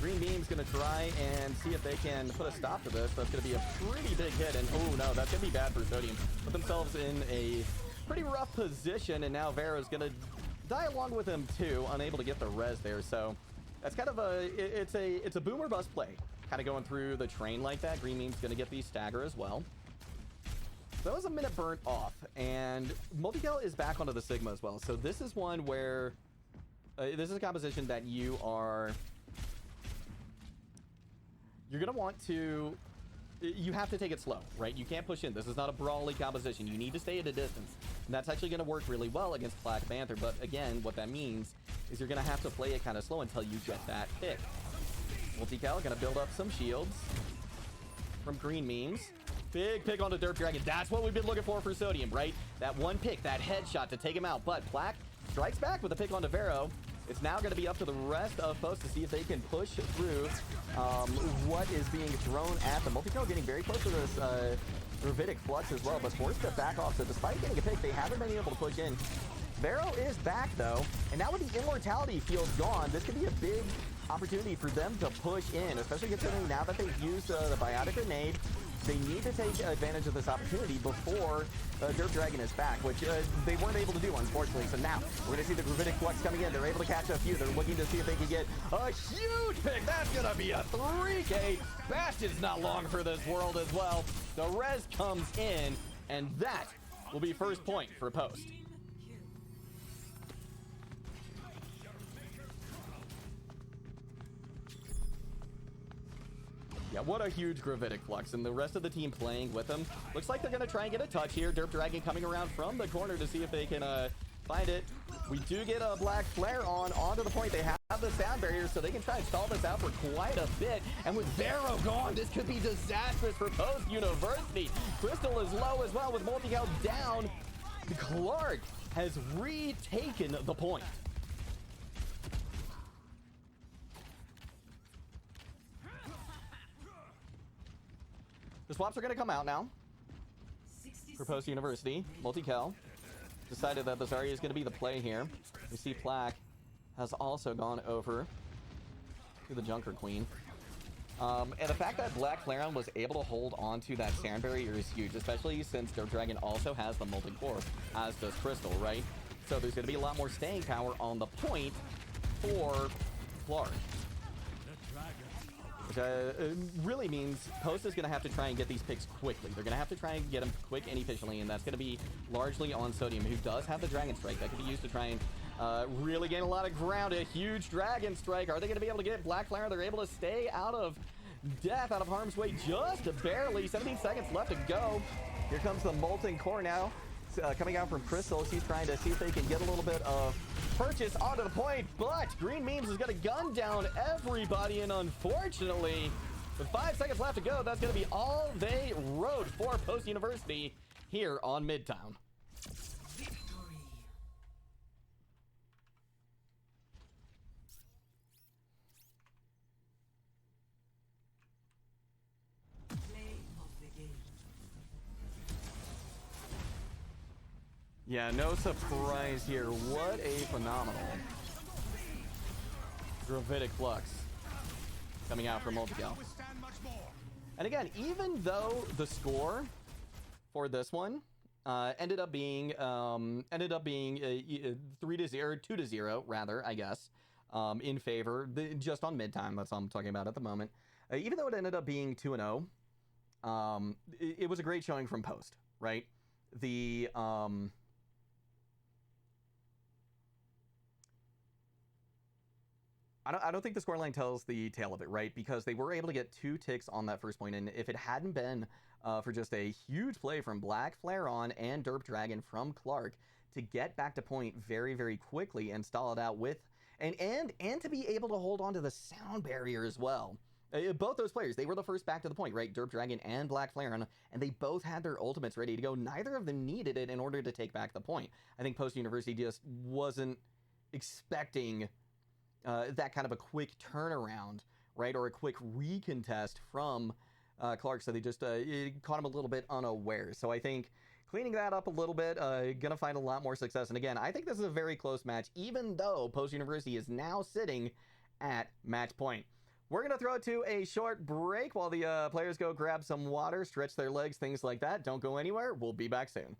Green Beam's gonna try and see if they can put a stop to this. That's gonna be a pretty big hit, and oh no, that's gonna be bad for Sodium. Put themselves in a pretty rough position, and now Vero's gonna die along with him too, unable to get the res there. So that's kind of it's a boom or bust play, kind of going through the train like that. Green Beam's gonna get the stagger as well. So that was a minute burnt off, and MultiKel is back onto the Sigma as well. So this is one where this is a composition that you're gonna want to, you have to take it slow, right? You can't push in. This is not a brawly composition. You need to stay at a distance, and that's actually gonna work really well against Black Panther. But again, what that means is you're gonna have to play it kind of slow until you get that pick. MultiKel gonna build up some shields from Green Memes. Big pick onto Derp Dragon. That's what we've been looking for Sodium, right? That one pick, that headshot to take him out. But Plaque strikes back with a pick onto Vero. It's now going to be up to the rest of Post to see if they can push through what is being thrown at them. MultiKel getting very close to this Gravitic Flux as well, but forced to back off. So despite getting a pick, they haven't been able to push in. Vero is back, though. And now with the Immortality field gone, this could be a big opportunity for them to push in, especially considering now that they've used the Biotic Grenade. They need to take advantage of this opportunity before Derp Dragon is back, which they weren't able to do, unfortunately. So now we're going to see the Gravitic Flux coming in. They're able to catch a few. They're looking to see if they can get a huge pick. That's going to be a 3K. Bastion's not long for this world as well. The res comes in, and that will be first point for Post. Yeah, what a huge Gravitic Flux, and the rest of the team playing with them. Looks like they're going to try and get a touch here. Derp Dragon coming around from the corner to see if they can find it. We do get a Black Flare onto the point. They have the sound barrier, so they can try and stall this out for quite a bit. And with Vero gone, this could be disastrous for Post University. Crystal is low as well with MultiKel down. Clark has retaken the point. The swaps are going to come out now for Post University. MultiKel decided that the Zarya is going to be the play here. We see Plaque has also gone over to the Junker Queen. And the fact that Black Flareon was able to hold on to that sound barrier is huge, especially since Derp Dragon also has the Molten Core, as does Crystal, right? So there's going to be a lot more staying power on the point for Clark. Which really means Post is going to have to try and get these picks quickly. They're going to have to try and get them quick and efficiently, and that's going to be largely on Sodium, who does have the Dragon Strike. That could be used to try and really gain a lot of ground. A huge Dragon Strike. Are they going to be able to get Black Flare? They're able to stay out of death, out of harm's way, just barely. 17 seconds left to go. Here comes the Molten Core now. Coming out from Crystal. She's trying to see if they can get a little bit of purchase onto the point, but Green Memes is going to gun down everybody, and unfortunately, with 5 seconds left to go, that's going to be all they wrote for Post University here on Midtown. Yeah, no surprise here. What a phenomenal Gravitic Flux coming out from MultiKel. And again, even though the score for this one ended up being 3-0, 2-0 rather, I guess, in favor just on mid time. That's what I'm talking about at the moment. Even though it ended up being 2-0, it was a great showing from post, right? The I don't think the scoreline tells the tale of it, right? Because they were able to get 2 ticks on that first point, and if it hadn't been for just a huge play from Black Flare on and Derp Dragon from Clark to get back to point very, very quickly and stall it out with, and to be able to hold on to the sound barrier as well. Both those players, they were the first back to the point, right? Derp Dragon and Black Flare on, and they both had their ultimates ready to go. Neither of them needed it in order to take back the point. I think Post University just wasn't expecting that kind of a quick turnaround, right, or a quick recontest from Clark, so they just caught him a little bit unaware. So I think cleaning that up a little bit, gonna find a lot more success. And again, I think this is a very close match, even though Post University is now sitting at match point. We're gonna throw it to a short break while the players go grab some water, stretch their legs, things like that. Don't go anywhere. We'll be back soon.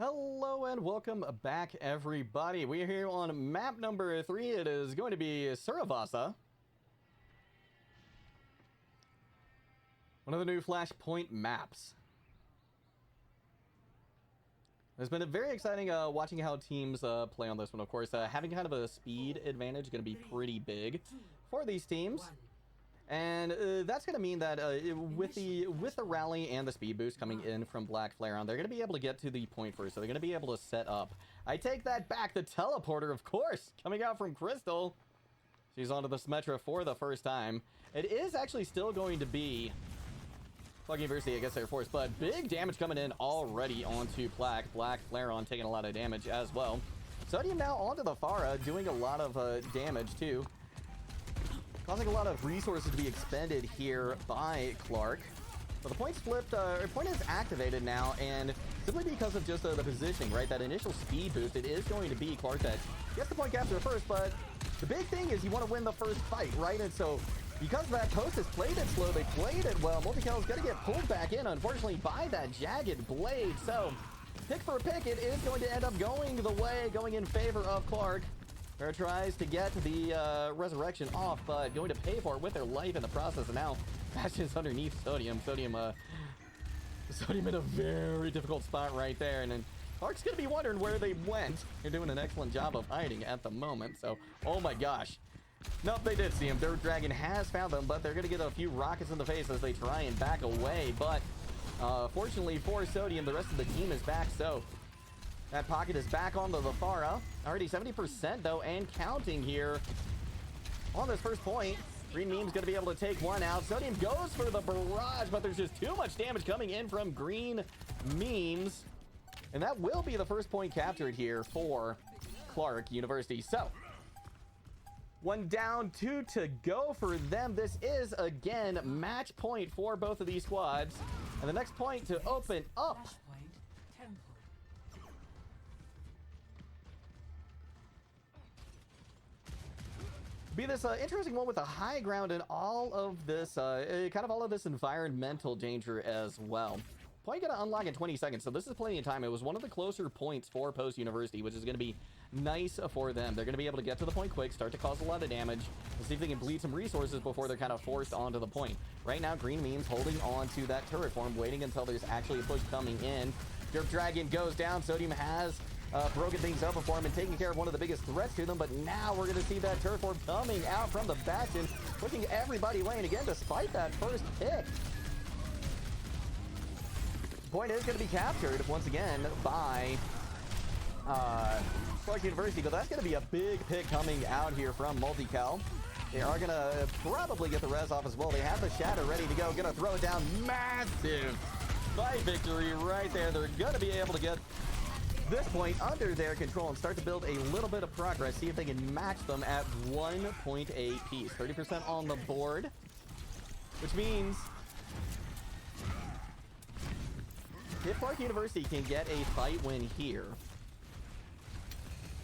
Hello and welcome back, everybody. We are here on map number 3. It is going to be Suravasa. One of the new Flashpoint maps. It's been very exciting watching how teams play on this one. Of course, having kind of a speed advantage is going to be pretty big for these teams. And that's going to mean that with the rally and the speed boost coming in from Black Flare on, they're going to be able to get to the point first. So they're going to be able to set up. I take that back. The teleporter, of course, coming out from Crystal. She's onto the Symmetra for the first time. It is actually still going to be Plug University against Air Force, but big damage coming in already onto Black Flare on taking a lot of damage as well. Sodium now onto the Pharah, doing a lot of damage too. Causing a lot of resources to be expended here by Clark. So the point's flipped, point is activated now, and simply because of just the positioning, right? That initial speed boost, it is going to be Clark that gets the point capture first, but the big thing is you want to win the first fight, right? And so because of that, Post has played it slow, they played it well. MultiKel is going to get pulled back in, unfortunately, by that Jagged Blade. So pick for a pick, it is going to end up going in favor of Clark. Vero tries to get the resurrection off, but going to pay for it with their life in the process. And now Bastion's underneath Sodium. Sodium in a very difficult spot right there. And then Clark's going to be wondering where they went. They're doing an excellent job of hiding at the moment. So, oh my gosh. Nope, they did see him. Their dragon has found them, but they're going to get a few rockets in the face as they try and back away. But fortunately for Sodium, the rest of the team is back. So that pocket is back onto the Pharah. Already 70% though, and counting here on this first point. Green Meme's going to be able to take one out. Sodium goes for the barrage, but there's just too much damage coming in from Green Memes. And that will be the first point captured here for Clark University. So, one down, 2 to go for them. This is, again, match point for both of these squads. And the next point to open up. Be this interesting one with the high ground and all of this, all of this environmental danger as well. Point going to unlock in 20 seconds, so this is plenty of time. It was one of the closer points for Post University, which is going to be nice for them. They're going to be able to get to the point quick, start to cause a lot of damage, and see if they can bleed some resources before they're kind of forced onto the point. Right now, Green Memes holding on to that turret form, waiting until there's actually a push coming in. Derp Dragon goes down. Sodium has broken things up for him and taking care of one of the biggest threats to them, but now we're going to see that turret form coming out from the Bastion, pushing everybody away, and again, despite that first pick, point is going to be captured once again by Clark University, but that's going to be a big pick coming out here from MultiKel. They are going to probably get the res off as well. They have the Shatter ready to go, going to throw it down. Massive fight victory right there. They're going to be able to get this point under their control and start to build a little bit of progress, see if they can match them at 1 point apiece. 30% on the board, which means if Clark University can get a fight win here,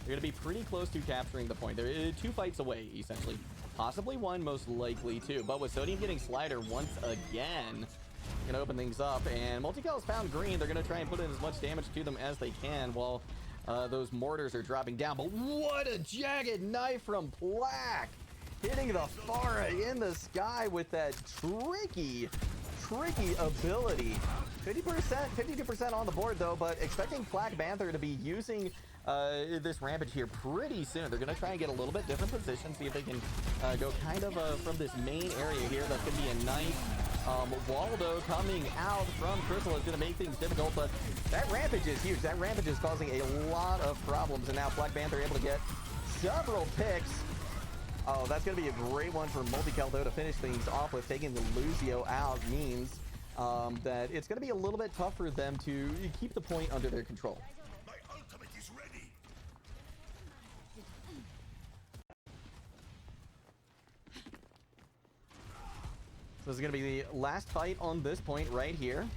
they're going to be pretty close to capturing the point. They're 2 fights away, essentially. Possibly 1, most likely 2. But with Sodium getting Slider once again, going to open things up. And MultiKel has found Green. They're going to try and put in as much damage to them as they can while those mortars are dropping down. But what a jagged knife from Black! Hitting the Pharah in the sky with that tricky ability. 50%, 52% on the board though, but expecting Black Panther to be using this Rampage here pretty soon. They're going to try and get a little bit different position, see if they can go kind of from this main area here. That's going to be a nice Waldo coming out from Crystal is going to make things difficult, but that Rampage is huge. That Rampage is causing a lot of problems, and now Black Panther able to get several picks. Oh, that's going to be a great one for MultiKel, though, to finish things off with. Taking the Lucio out means that it's going to be a little bit tough for them to keep the point under their control. My ultimate is ready. So this is going to be the last fight on this point right here.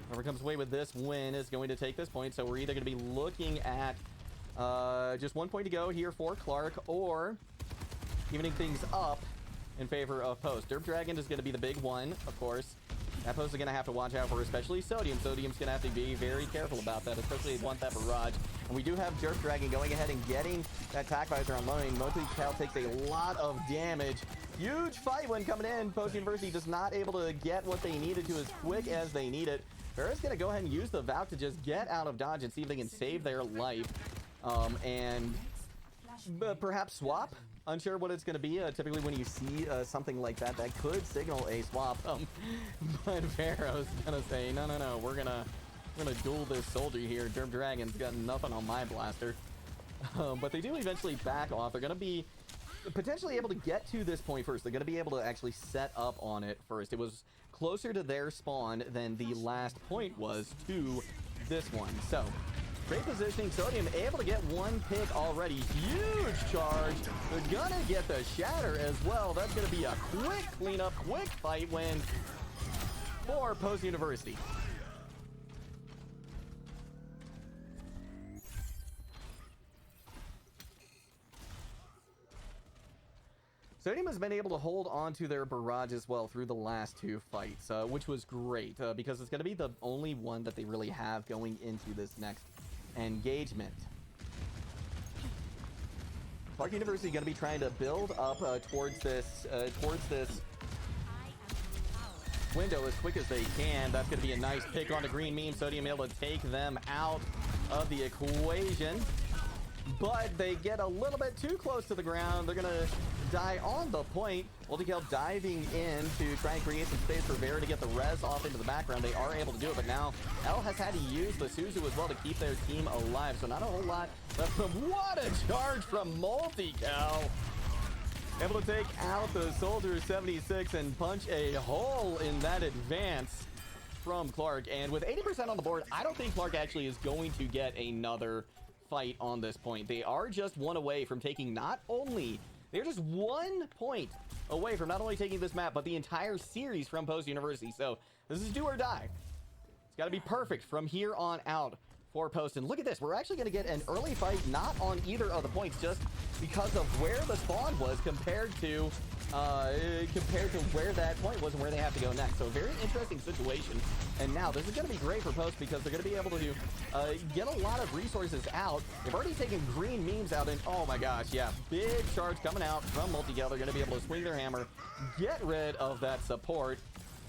Whoever comes away with this win is going to take this point. So we're either going to be looking at just 1 point to go here for Clark, or evening things up in favor of Post. Derp Dragon is going to be the big one, of course. that Post is going to have to watch out for, especially Sodium. Sodium's going to have to be very careful about that, especially if they want that barrage. And we do have Jerk Dragon going ahead and getting that attack visor online. MultiKel takes a lot of damage. Huge fight when coming in. Post University just not able to get what they needed to as quick as they need it. Vero's going to go ahead and use the Valk to just get out of dodge and see if they can save their life. And perhaps swap. Unsure what it's going to be. Typically when you see something like that, that could signal a swap. But Vero's going to say, no, we're going to duel this soldier here. Derp Dragon's got nothing on my blaster. But they do eventually back off. They're going to be potentially able to get to this point first. They're going to be able to actually set up on it first. It was closer to their spawn than the last point was to this one. So great positioning. Sodium able to get one pick already. Huge charge. They're gonna get the shatter as well. That's gonna be a quick cleanup, quick fight win for Post University. Sodium has been able to hold on to their barrage as well through the last two fights, which was great because it's going to be the only one that they really have going into this next engagement. Clark University going to be trying to build up towards this window as quick as they can. That's going to be a nice pick on the green meme. Sodium able to take them out of the equation, but they get a little bit too close to the ground. They're going to die on the point. MultiKel diving in to try and create some space for Vero to get the res off into the background. They are able to do it, but now L has had to use the Suzu as well to keep their team alive. So not a whole lot left from. What a charge from MultiKel! Able to take out the Soldier 76 and punch a hole in that advance from Clark. And with 80% on the board, I don't think Clark actually is going to get another fight on this point. They are just one away from taking they're just 1 point away from not only taking this map, but the entire series from Post University. So this is do or die. It's got to be perfect from here on out for Post. And look at this. We're actually going to get an early fight, not on either of the points, just because of where the spawn was compared to where that point was and where they have to go next. So a very interesting situation. And now this is going to be great for Post because they're going to be able to get a lot of resources out. They've already taken green memes out, and oh my gosh, yeah, big charge coming out from MultiKel. They're going to be able to swing their hammer, get rid of that support,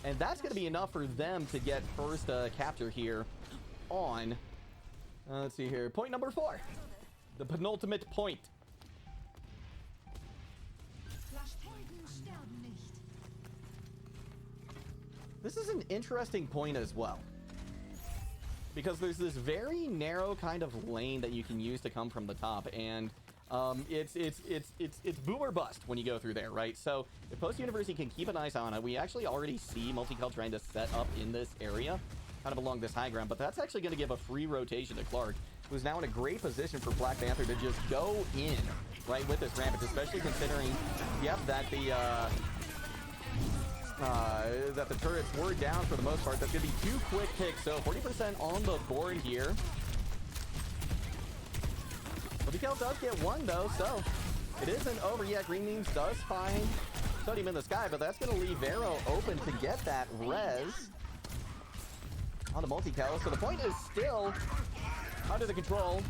and that's going to be enough for them to get first capture here on, let's see here, point number 4, the penultimate point. This is an interesting point as well, because there's this very narrow kind of lane that you can use to come from the top, and it's boom or bust when you go through there, right? So if Post University can keep an eye on it, we actually already see MultiKel trying to set up in this area, kind of along this high ground, but that's actually going to give a free rotation to Clark, who's now in a great position for Black Panther to just go in, right, with this rampage, especially considering, yep, that the turrets were down for the most part. That's going to be 2 quick picks, so 40% on the board here. MultiKel does get one, though, so it isn't over yet. Green Memes does find Sodium in the sky, but that's going to leave Vero open to get that res on the MultiKel. So the point is still under the control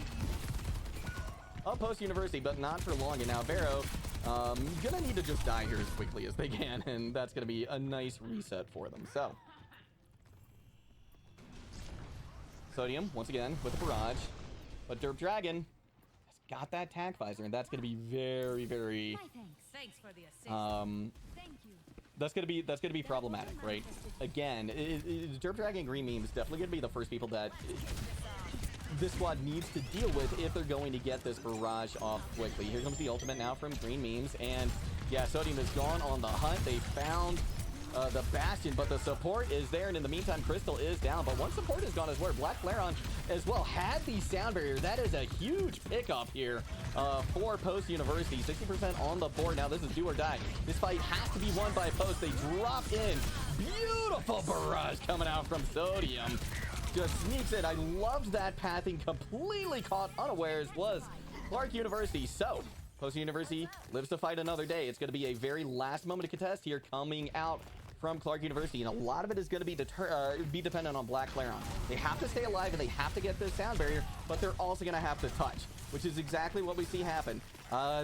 of Post University, but not for long. And now Vero gonna need to just die here as quickly as they can, and that's gonna be a nice reset for them. So Sodium once again with the barrage, but Derp Dragon has got that tack visor, and that's gonna be very Thanks for the assist. Thank you. that's gonna be problematic, right? Again, Derp Dragon and Green Meme is definitely gonna be the first people that this squad needs to deal with if they're going to get this barrage off quickly. Here comes the ultimate now from Green Memes, and yeah, Sodium is gone on the hunt. They found the Bastion, but the support is there, and in the meantime, Crystal is down, but one support is gone as well. Black Flareon as well had the sound barrier. That is a huge pickup here for Post University. 60% on the board. Now this is do or die. This fight has to be won by Post. They drop in. Beautiful barrage coming out from Sodium. Just sneaks in. I loved that pathing. Completely caught unawares was Clark University. So Post University lives to fight another day. It's going to be a very last moment to contest here coming out from Clark University, and a lot of it is going to be dependent on Black Flare on. They have to stay alive and they have to get this sound barrier, but they're also going to have to touch, which is exactly what we see happen.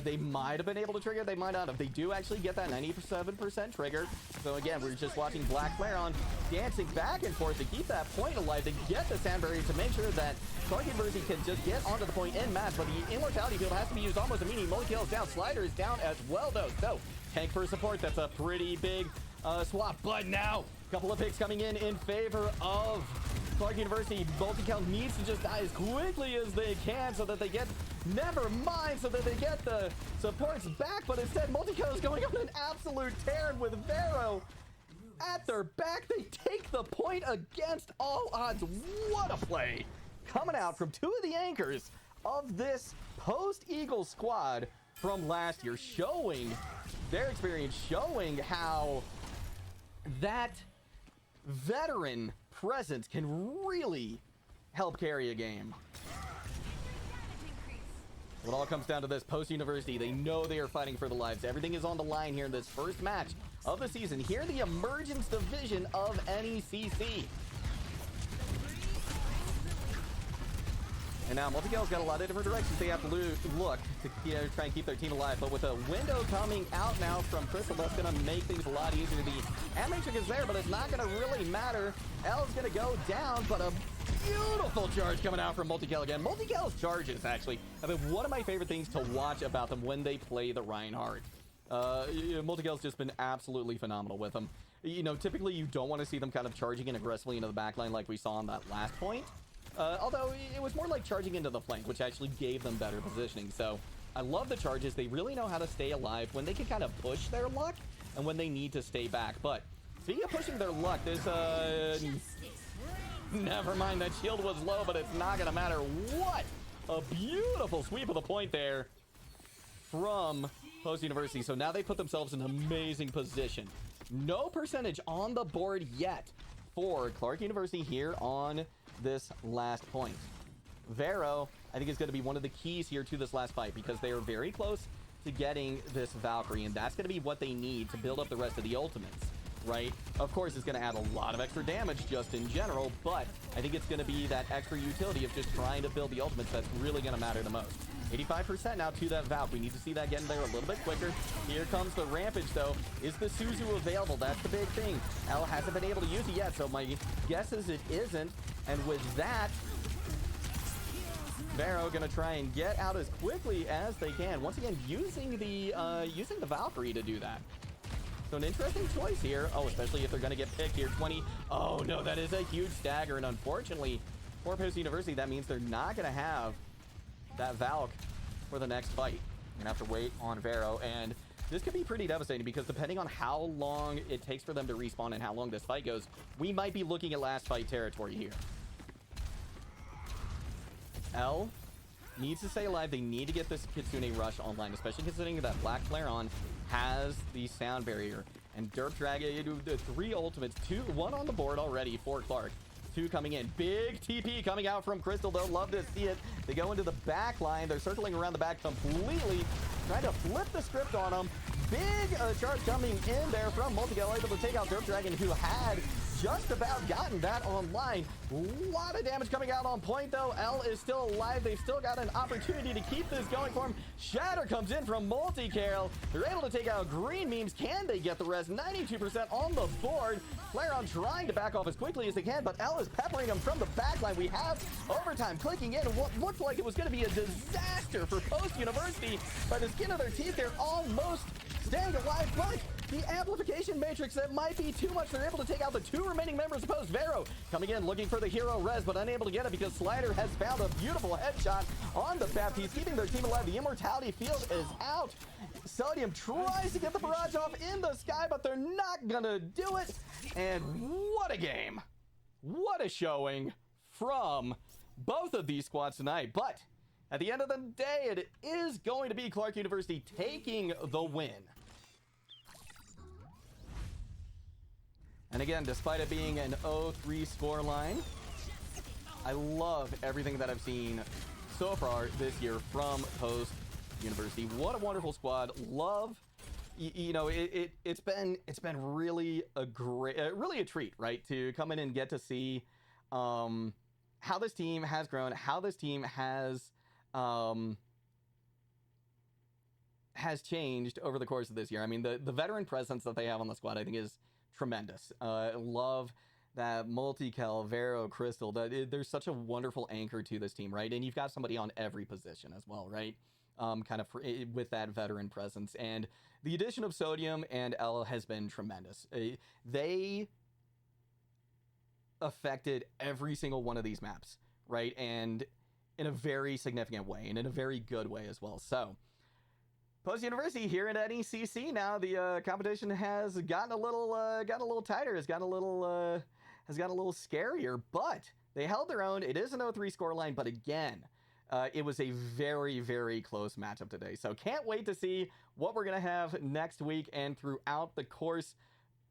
They might have been able to trigger, they might not have. They do actually get that 97% trigger. So again, we're just watching Black Flare on dancing back and forth to keep that point alive, to get the sound barrier, to make sure that Clark University can just get onto the point en masse, but the Immortality Field has to be used almost immediately. MultiKel is down, Slider is down as well though. So tank for support, that's a pretty big swap. But now, a couple of picks coming in favor of Clark University. MultiKel needs to just die as quickly as they can so that they get, never mind, so that they get the supports back, but instead MultiKel is going on an absolute tear with Vero at their back. They take the point against all odds. What a play coming out from two of the anchors of this post-Eagle squad from last year, showing their experience, showing how that veteran presence can really help carry a game. It all comes down to this. Post-University, they know they are fighting for the lives. Everything is on the line here in this first match of the season. Here, the Emergence Division of NECC. And now MultiKel's got a lot of different directions they have to look to try and keep their team alive. But with a window coming out now from Crystal, that's going to make things a lot easier. The Matrix is there, but it's not going to really matter. L's going to go down, but a beautiful charge coming out from MultiKel again. MultiKel's charges, actually, have been one of my favorite things to watch about them when they play the Reinhardt. MultiKel's just been absolutely phenomenal with them. You know, typically you don't want to see them kind of charging in aggressively into the backline like we saw on that last point. Although it was more like charging into the flank, which actually gave them better positioning. So I love the charges. They really know how to stay alive when they can kind of push their luck and when they need to stay back. But speaking of pushing their luck, there's never mind, that shield was low, but it's not gonna matter. What a beautiful sweep of the point there from Post University. So now they put themselves in an amazing position. No percentage on the board yet for Clark University here on this last point. Vero, I think, is going to be one of the keys here to this last fight, because they are very close to getting this Valkyrie, and that's going to be what they need to build up the rest of the ultimates, right? Of course, it's going to add a lot of extra damage just in general, but I think it's going to be that extra utility of just trying to build the ultimates that's really going to matter the most. 85% now to that Valk. We need to see that getting there a little bit quicker. Here comes the Rampage, though. Is the Suzu available? That's the big thing. L hasn't been able to use it yet, so my guess is it isn't. And with that, Vero gonna try and get out as quickly as they can. Once again, using the Valkyrie to do that. So an interesting choice here. Oh, especially if they're gonna get picked here. 20. Oh no, that is a huge stagger, and unfortunately for Post University, that means they're not gonna have that Valk for the next fight. You're gonna have to wait on Vero, and this could be pretty devastating, because depending on how long it takes for them to respawn and how long this fight goes, we might be looking at last fight territory here. L needs to stay alive. They need to get this Kitsune Rush online, especially considering that Black Flare on has the sound barrier. And Derp Dragon, the 3 ultimates, 1 on the board already for Clark. 2 coming in. Big TP coming out from Crystal. They'll love to see it. They go into the back line. They're circling around the back completely, trying to flip the script on them. Big charge coming in there from MultiKel, able to take out Derp Dragon, who had just about gotten that online. A lot of damage coming out on point, though. L is still alive. They've still got an opportunity to keep this going for him. Shatter comes in from MultiKel. They're able to take out Green Memes. Can they get the rest? 92% on the board. Flareon trying to back off as quickly as they can, but L is peppering him from the backline. We have overtime clicking in. What looked like it was going to be a disaster for Post University. By the skin of their teeth, they're almost staying alive, but the amplification matrix, that might be too much. They're able to take out the 2 remaining members of Post. Vero coming in looking for the hero res, but unable to get it because Slider has found a beautiful headshot on the Baptiste, keeping their team alive. The Immortality Field is out. Sodium tries to get the barrage off in the sky, but they're not gonna do it. And what a game. What a showing from both of these squads tonight. But at the end of the day, it is going to be Clark University taking the win. And again, despite it being an 0-3 scoreline, I love everything that I've seen so far this year from Post University. What a wonderful squad. Love you know, it's been really a great, really a treat, right, to come in and get to see how this team has grown, how this team has changed over the course of this year. I mean, the veteran presence that they have on the squad, I think, is tremendous. Love that MultiKel, Vero, Crystal. There's such a wonderful anchor to this team, right? And you've got somebody on every position as well, right? Kind of with that veteran presence. And the addition of Sodium and Ella has been tremendous. They affected every single one of these maps, right? And in a very significant way, and in a very good way as well. So, Post University here at NECC now, the competition has gotten a little tighter, has gotten a little scarier, but they held their own. It is an 0-3 scoreline, but again, it was a very, very close matchup today. So can't wait to see what we're going to have next week and throughout the course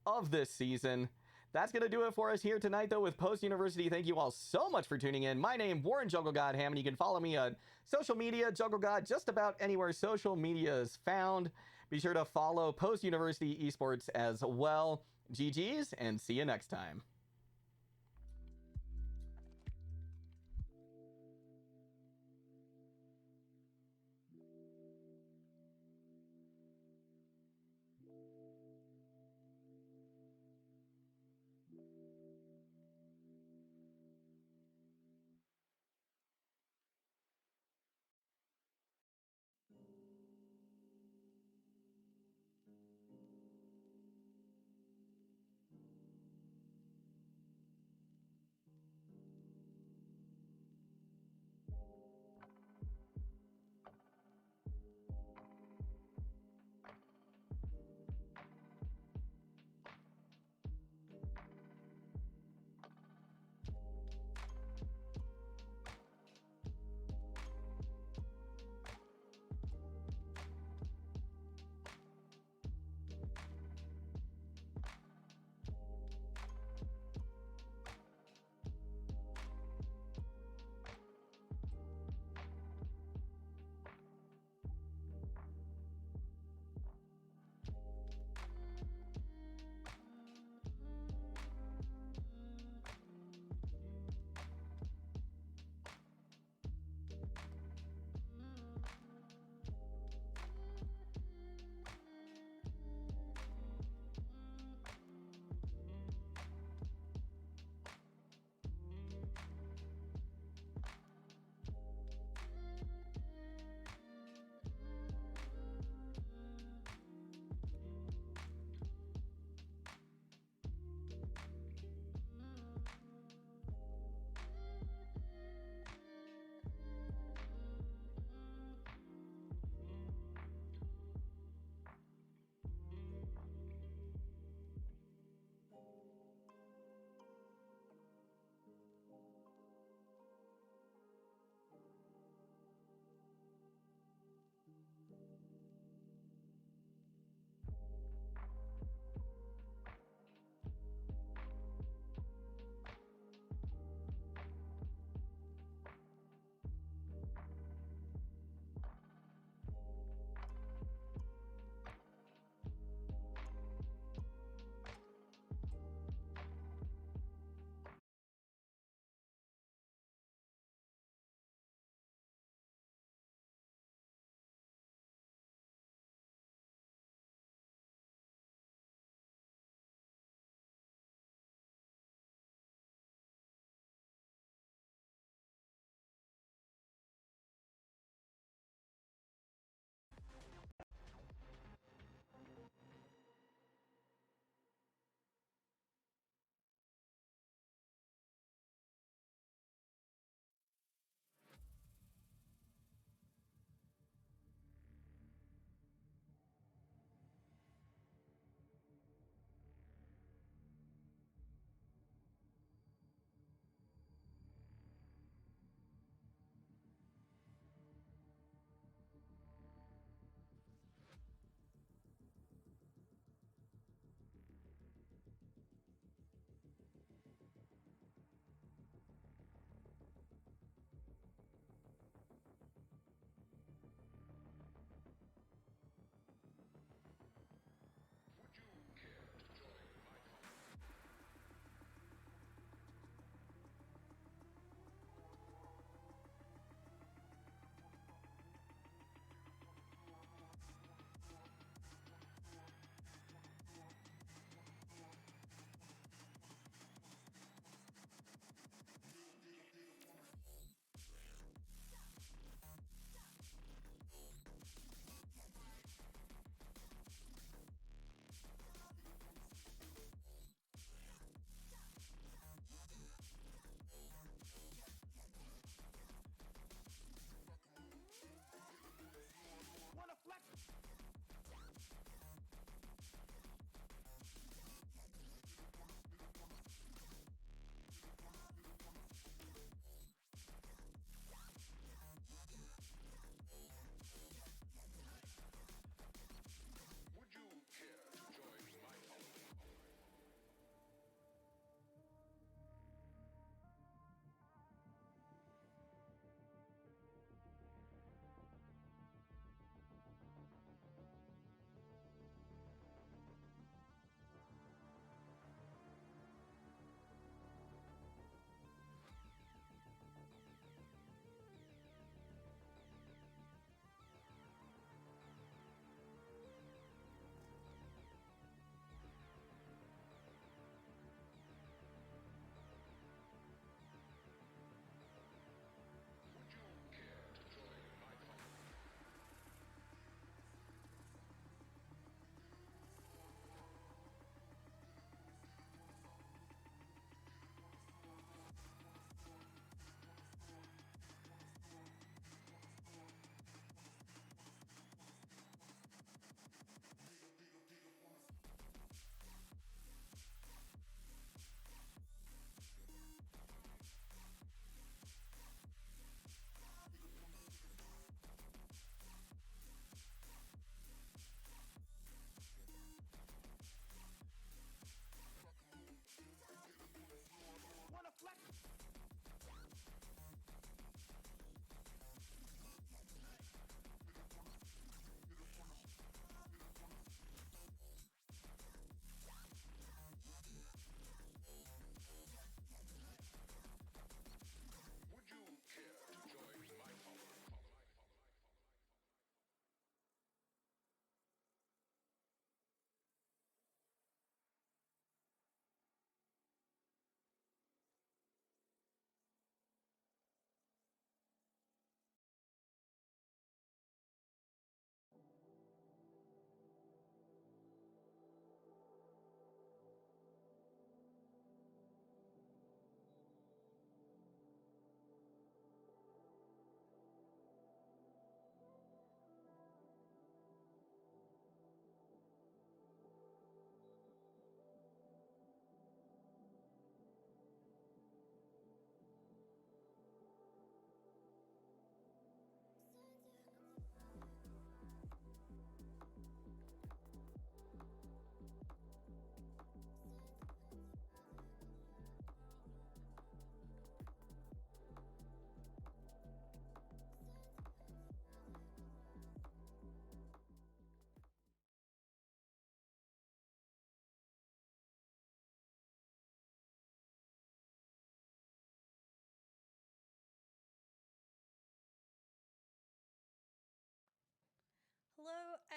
of this season. That's going to do it for us here tonight, though, with Post University. Thank you all so much for tuning in. My name, Warren JuggleGod Hammond. You can follow me on social media, JuggleGod, just about anywhere social media is found. Be sure to follow Post University Esports as well. GG's, and see you next time.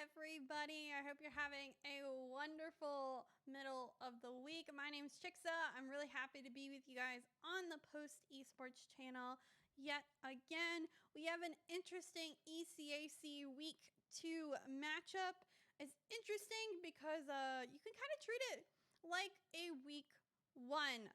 everybody. I hope you're having a wonderful middle of the week. My name's Chixa. I'm really happy to be with you guys on the Post Esports channel yet again. We have an interesting ECAC Week 2 matchup. It's interesting because you can kind of treat it like a Week 1.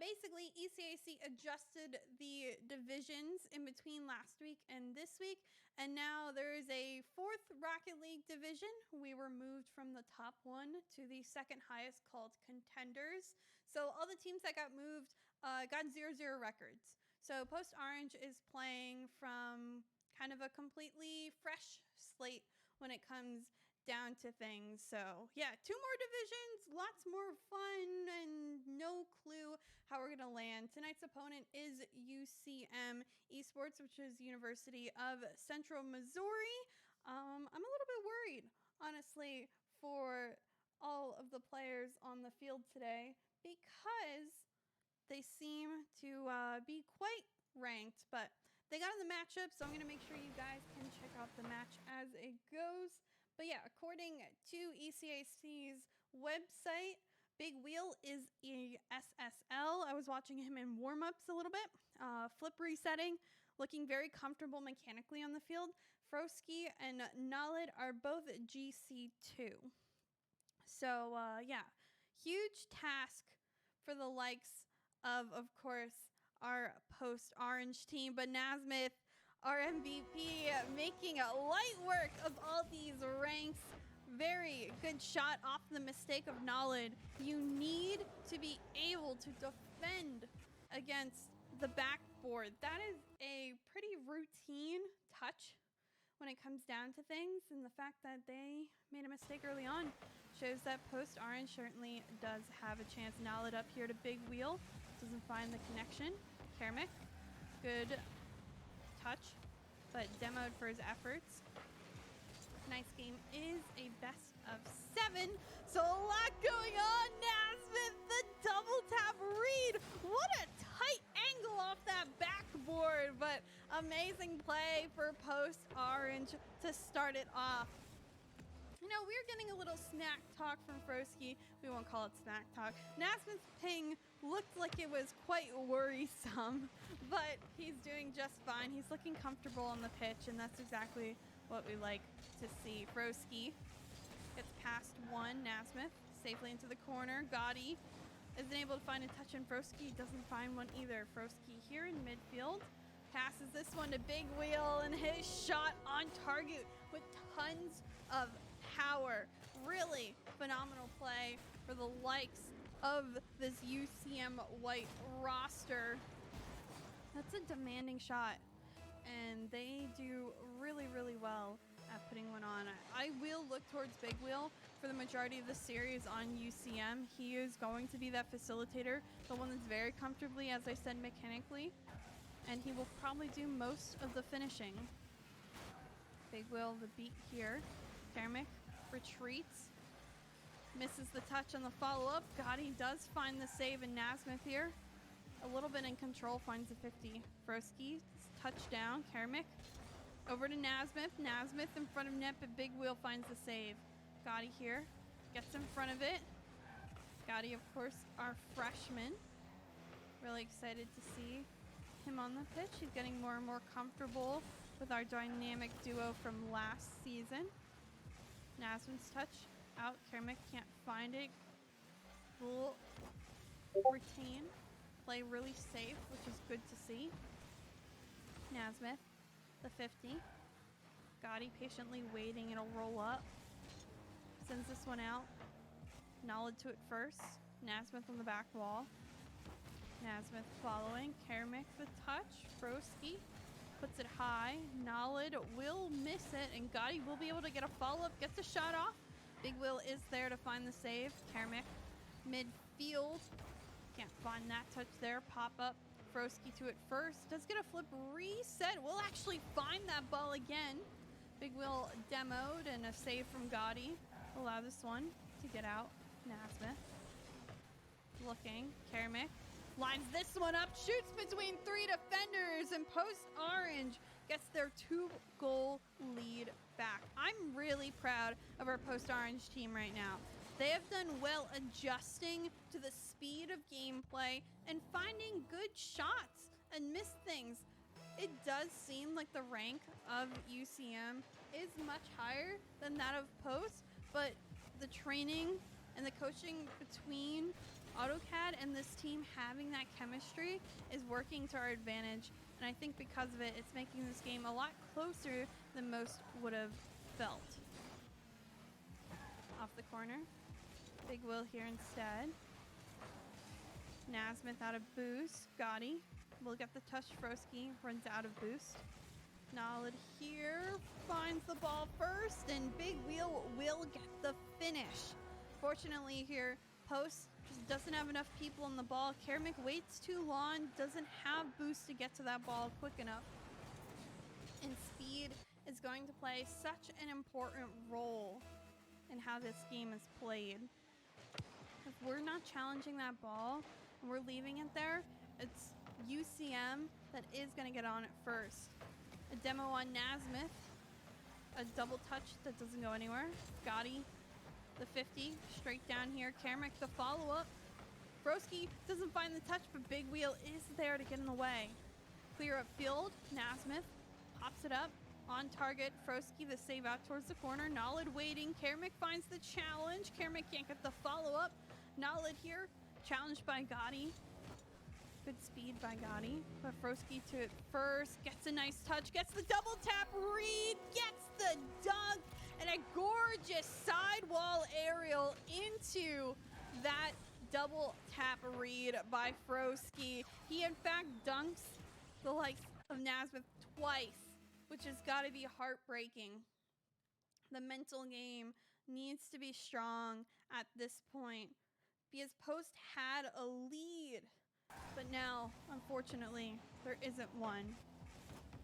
Basically, ECAC adjusted the divisions in between last week and this week, and now there is a 4th Rocket League division. We were moved from the top 1 to the 2nd highest, called Contenders. So all the teams that got moved got 0-0 records. So Post Orange is playing from kind of a completely fresh slate when it comes down to things. So yeah, 2 more divisions, lots more fun, and no clue how we're gonna land. Tonight's opponent is UCM Esports, which is University of Central Missouri. I'm a little bit worried, honestly, for all of the players on the field today because they seem to be quite ranked, but they got in the matchup, so I'm gonna make sure you guys can check out the match as it goes. But yeah, according to ECAC's website, Big Wheel is a SSL. I was watching him in warm-ups a little bit. Flip resetting, looking very comfortable mechanically on the field. Froski and Nolid are both GC2. So yeah, huge task for the likes of course, our Post-Orange team. But Nasmith, our MVP, making a light work of all these ranks. Very good shot off the mistake of Knowledge. You need to be able to defend against the backboard. That is a pretty routine touch when it comes down to things, and the fact that they made a mistake early on shows that Post Orange certainly does have a chance. Knowledge up here to Big Wheel, doesn't find the connection. Kermit, good touch, but demoed for his efforts. Tonight's game is a best of 7, so a lot going on. Nasmith, the double tap read. What a tight angle off that backboard, but amazing play for Post Orange to start it off. You know, we're getting a little snack talk from Froski. We won't call it snack talk. Nasmith's ping looked like it was quite worrisome, but he's doing just fine. He's looking comfortable on the pitch, and that's exactly what we like to see. Froski gets past one. Nasmith safely into the corner. Gotti isn't able to find a touch, and Froski doesn't find one either. Froski here in midfield passes this one to Big Wheel, and his shot on target with tons of power. Really phenomenal play for the likes of this UCM white roster. That's a demanding shot, and they do really, really well at putting one on. I will look towards Big Wheel for the majority of the series on UCM. He is going to be that facilitator, the one that's very comfortably, as I said, mechanically, and he will probably do most of the finishing. Big Wheel, the beat here. Kermit retreats, misses the touch on the follow-up. Gotti does find the save, and Nasmith here, a little bit in control, finds the 50. Froski, touchdown. Kermit over to Nasmith. Nasmith in front of net, but Big Wheel finds the save. Gotti here, gets in front of it. Gotti, of course, our freshman. Really excited to see him on the pitch. He's getting more and more comfortable with our dynamic duo from last season. Nasmith's touch out. Kermit can't find it. Will retain. Play really safe, which is good to see. Nasmith, the 50. Gotti patiently waiting. It'll roll up. Sends this one out. Knowledge to it first. Nasmith on the back wall. Nasmith following. Kermit the touch. Froski puts it high. Knowledge will miss it, and Gotti will be able to get a follow-up. Gets the shot off. Big Will is there to find the save. Kermit midfield. Can't find that touch there. Pop up. Froski to it first. Does get a flip reset. Will actually find that ball again. Big Will demoed, and a save from Gotti. Allow this one to get out. Nasmith looking. Kermit lines this one up. Shoots between 3 defenders, and Post Orange gets their 2-goal lead back. I'm really proud of our post-orange team right now. They have done well adjusting to the speed of gameplay and finding good shots and missed things. It does seem like the rank of UCM is much higher than that of Post, but the training and the coaching between AutoCAD and this team having that chemistry is working to our advantage. And I think because of it, it's making this game a lot closer than most would have felt. Off the corner. Big Will here instead. Nasmith out of boost. Gotti will get the touch. Froski runs out of boost. Knowledge here finds the ball first, and Big Wheel will get the finish. Fortunately here, Post just doesn't have enough people on the ball. Kermit waits too long, doesn't have boost to get to that ball quick enough. And speed is going to play such an important role in how this game is played. If we're not challenging that ball and we're leaving it there, it's UCM that is going to get on it first. A demo on Nasmith. A double touch that doesn't go anywhere. Gotti, the 50, straight down here. Kermit, the follow-up. Broski doesn't find the touch, but Big Wheel is there to get in the way. Clear up field. Nasmith pops it up. On target. Froski, the save out towards the corner. Knowledge waiting. Kermit finds the challenge. Kermit can't get the follow-up. Knowledge here. Challenged by Gotti. Good speed by Gotti. But Froski to it first. Gets a nice touch. Gets the double tap read. Gets the dunk. And a gorgeous sidewall aerial into that double tap read by Froski. He in fact dunks the likes of Nasmith twice, which has got to be heartbreaking. The mental game needs to be strong at this point because Post had a lead, but now, unfortunately, there isn't one.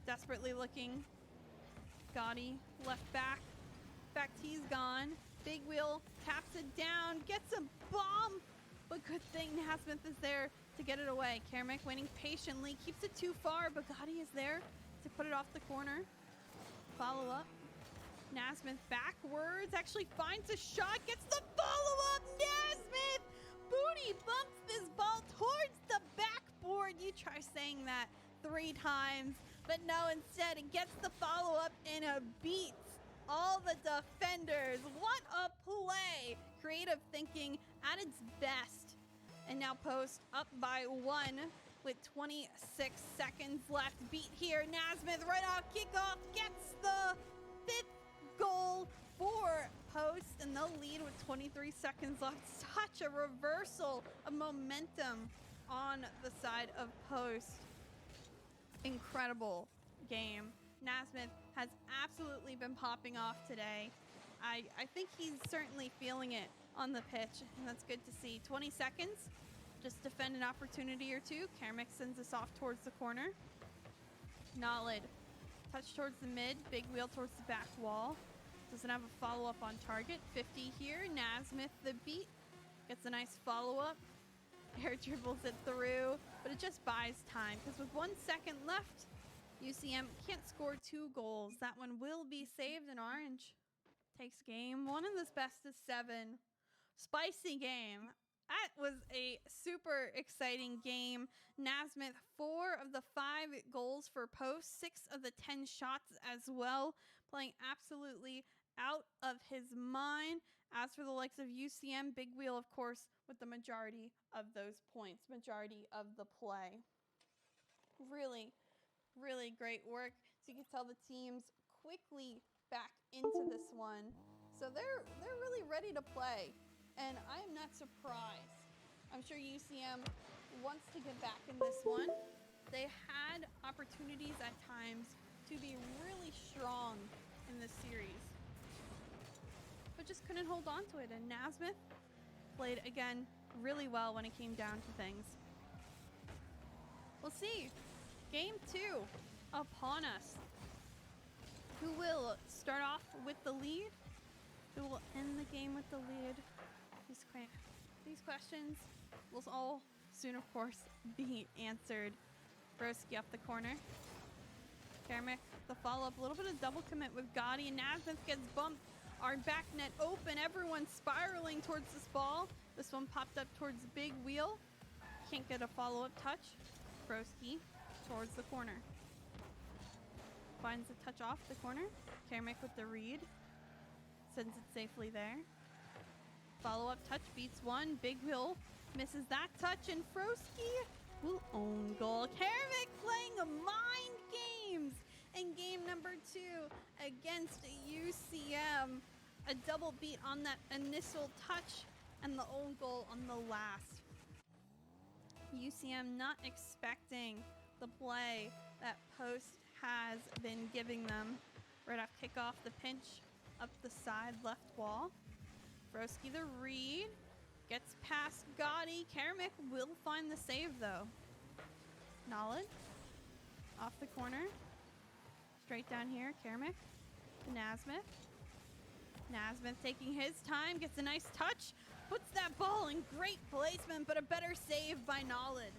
Desperately looking. Gotti left back. In fact, he's gone. Big Wheel taps it down, gets a bomb, but good thing Nasmith is there to get it away. Kermit waiting patiently, keeps it too far, but Gotti is there to put it off the corner. Follow up. Nasmith backwards, actually finds a shot, gets the follow-up. Nasmith booty bumps this ball towards the backboard. You try saying that 3 times, but no, instead it gets the follow-up and it beats all the defenders. What a play! Creative thinking at its best. And now Post up by 1 with 26 seconds left. Beat here. Nasmith right off kickoff gets the 5th goal for Post, and they'll lead with 23 seconds left. Such a reversal of momentum on the side of Post. Incredible game. Nasmith has absolutely been popping off today. I think he's certainly feeling it on the pitch, and that's good to see. 20 seconds. Just defend an opportunity or two. Kermit sends us off towards the corner. Knowledge. Touch towards the mid. Big Wheel towards the back wall. Doesn't have a follow-up on target. 50 here. Nasmith the beat. Gets a nice follow-up. Air dribbles it through, but it just buys time because with 1 second left, UCM can't score 2 goals. That one will be saved in orange. Takes game 1 in this best of 7. Spicy game. That was a super exciting game. Nasmith, 4 of the 5 goals for Post, 6 of the 10 shots as well. Playing absolutely out of his mind. As for the likes of UCM, Big Wheel, of course, with the majority of those points, majority of the play. Really, really great work. So you can tell the teams quickly back into this one. So they're really ready to play. And I am not surprised. I'm sure UCM wants to get back in this one. They had opportunities at times to be really strong in this series, but just couldn't hold on to it. And Nasmith played again really well when it came down to things. We'll see. Game 2 upon us. Who will start off with the lead? Who will end the game with the lead? These questions will all soon, of course, be answered. Broski off the corner. Kermit, the follow-up, a little bit of double commit with Gotti, and Nasmith gets bumped. Our back net open, everyone's spiraling towards this ball. This one popped up towards the big wheel. Can't get a follow-up touch. Broski towards the corner. Finds the touch off the corner. Kermit with the read. Sends it safely there. Follow-up touch beats one. Big wheel misses that touch, and Froski will own goal. Kermit playing a mind games in game number 2 against UCM. A double beat on that initial touch and the own goal on the last. UCM not expecting the play that Post has been giving them. Right off kickoff, the pinch up the side left wall. Broski the read. Gets past Gotti. Kermit will find the save though. Knowledge. Off the corner. Straight down here. Kermit to Nasmith. Nasmith taking his time. Gets a nice touch. Puts that ball in great placement, but a better save by Knowledge.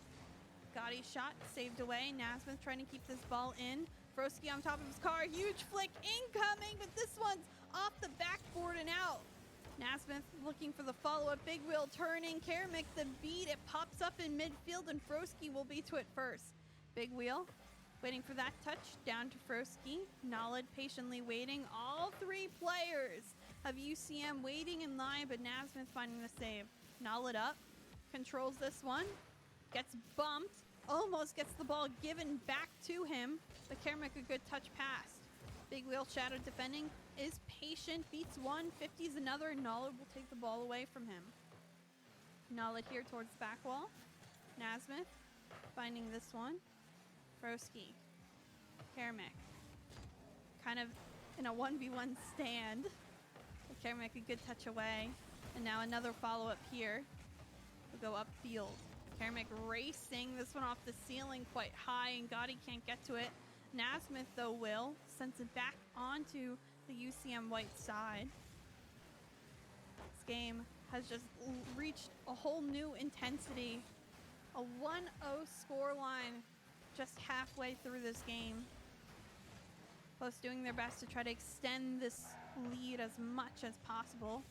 Gotti shot saved away. Nasmith trying to keep this ball in. Froski on top of his car. Huge flick incoming, but this one's off the backboard and out. Nasmith looking for the follow-up. Big wheel turning. Kermit the beat. It pops up in midfield, and Froski will be to it first. Big wheel waiting for that touch. Down to Froski. Knowledge patiently waiting. All 3 players of UCM waiting in line, but Nasmith finding the save. Knowledge up. Controls this one. Gets bumped. Almost gets the ball given back to him, but Kermit a good touch pass. Big wheel shadow defending. Is patient, beats one, 50s another. Knowledge will take the ball away from him. Knowledge here towards the back wall. Nasmith finding this one. Froski. Kermit. Kind of in a 1v1 stand. Kermit a good touch away. And now another follow-up here. We'll go upfield. Kermit racing this one off the ceiling quite high, and Gotti can't get to it. Nasmith, though, will. Sends it back onto the UCM white side. This game has just reached a whole new intensity. A 1-0 scoreline just halfway through this game. Post doing their best to try to extend this lead as much as possible.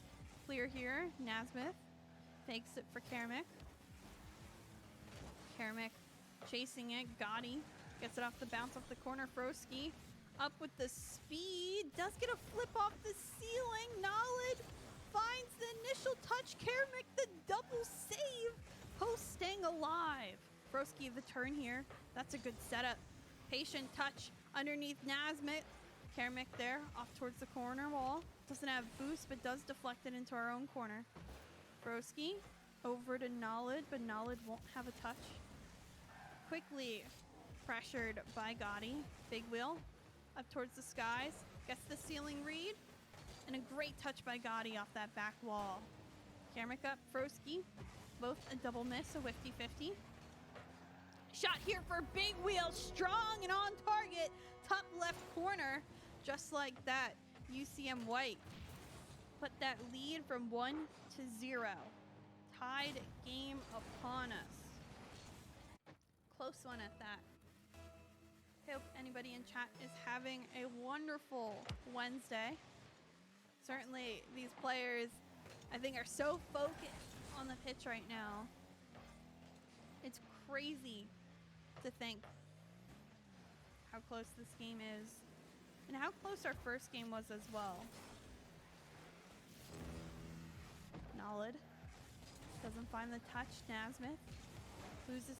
Clear here. Nasmith takes it for Kermit. Kermit chasing it. Gotti gets it off the bounce off the corner. Froski up with the speed. Does get a flip off the ceiling. Knowledge finds the initial touch. Kermit the double save. Post staying alive. Froski the turn here. That's a good setup. Patient touch underneath Nasmith. Kermit there off towards the corner wall. Doesn't have boost, but does deflect it into our own corner. Froski over to Knowledge, but Knowledge won't have a touch. Quickly pressured by Gotti. Big wheel up towards the skies. Gets the ceiling read. And a great touch by Gotti off that back wall. Kermit up, Froski. Both a double miss, a 50-50. Shot here for Big Wheel. Strong and on target. Top left corner. Just like that. UCM White put that lead from 1-0. Tied game upon us. Close one at that. Hope anybody in chat is having a wonderful Wednesday. Certainly these players, I think, are so focused on the pitch right now. It's crazy to think how close this game is and how close our first game was as well. Knowledge doesn't find the touch. Nasmith loses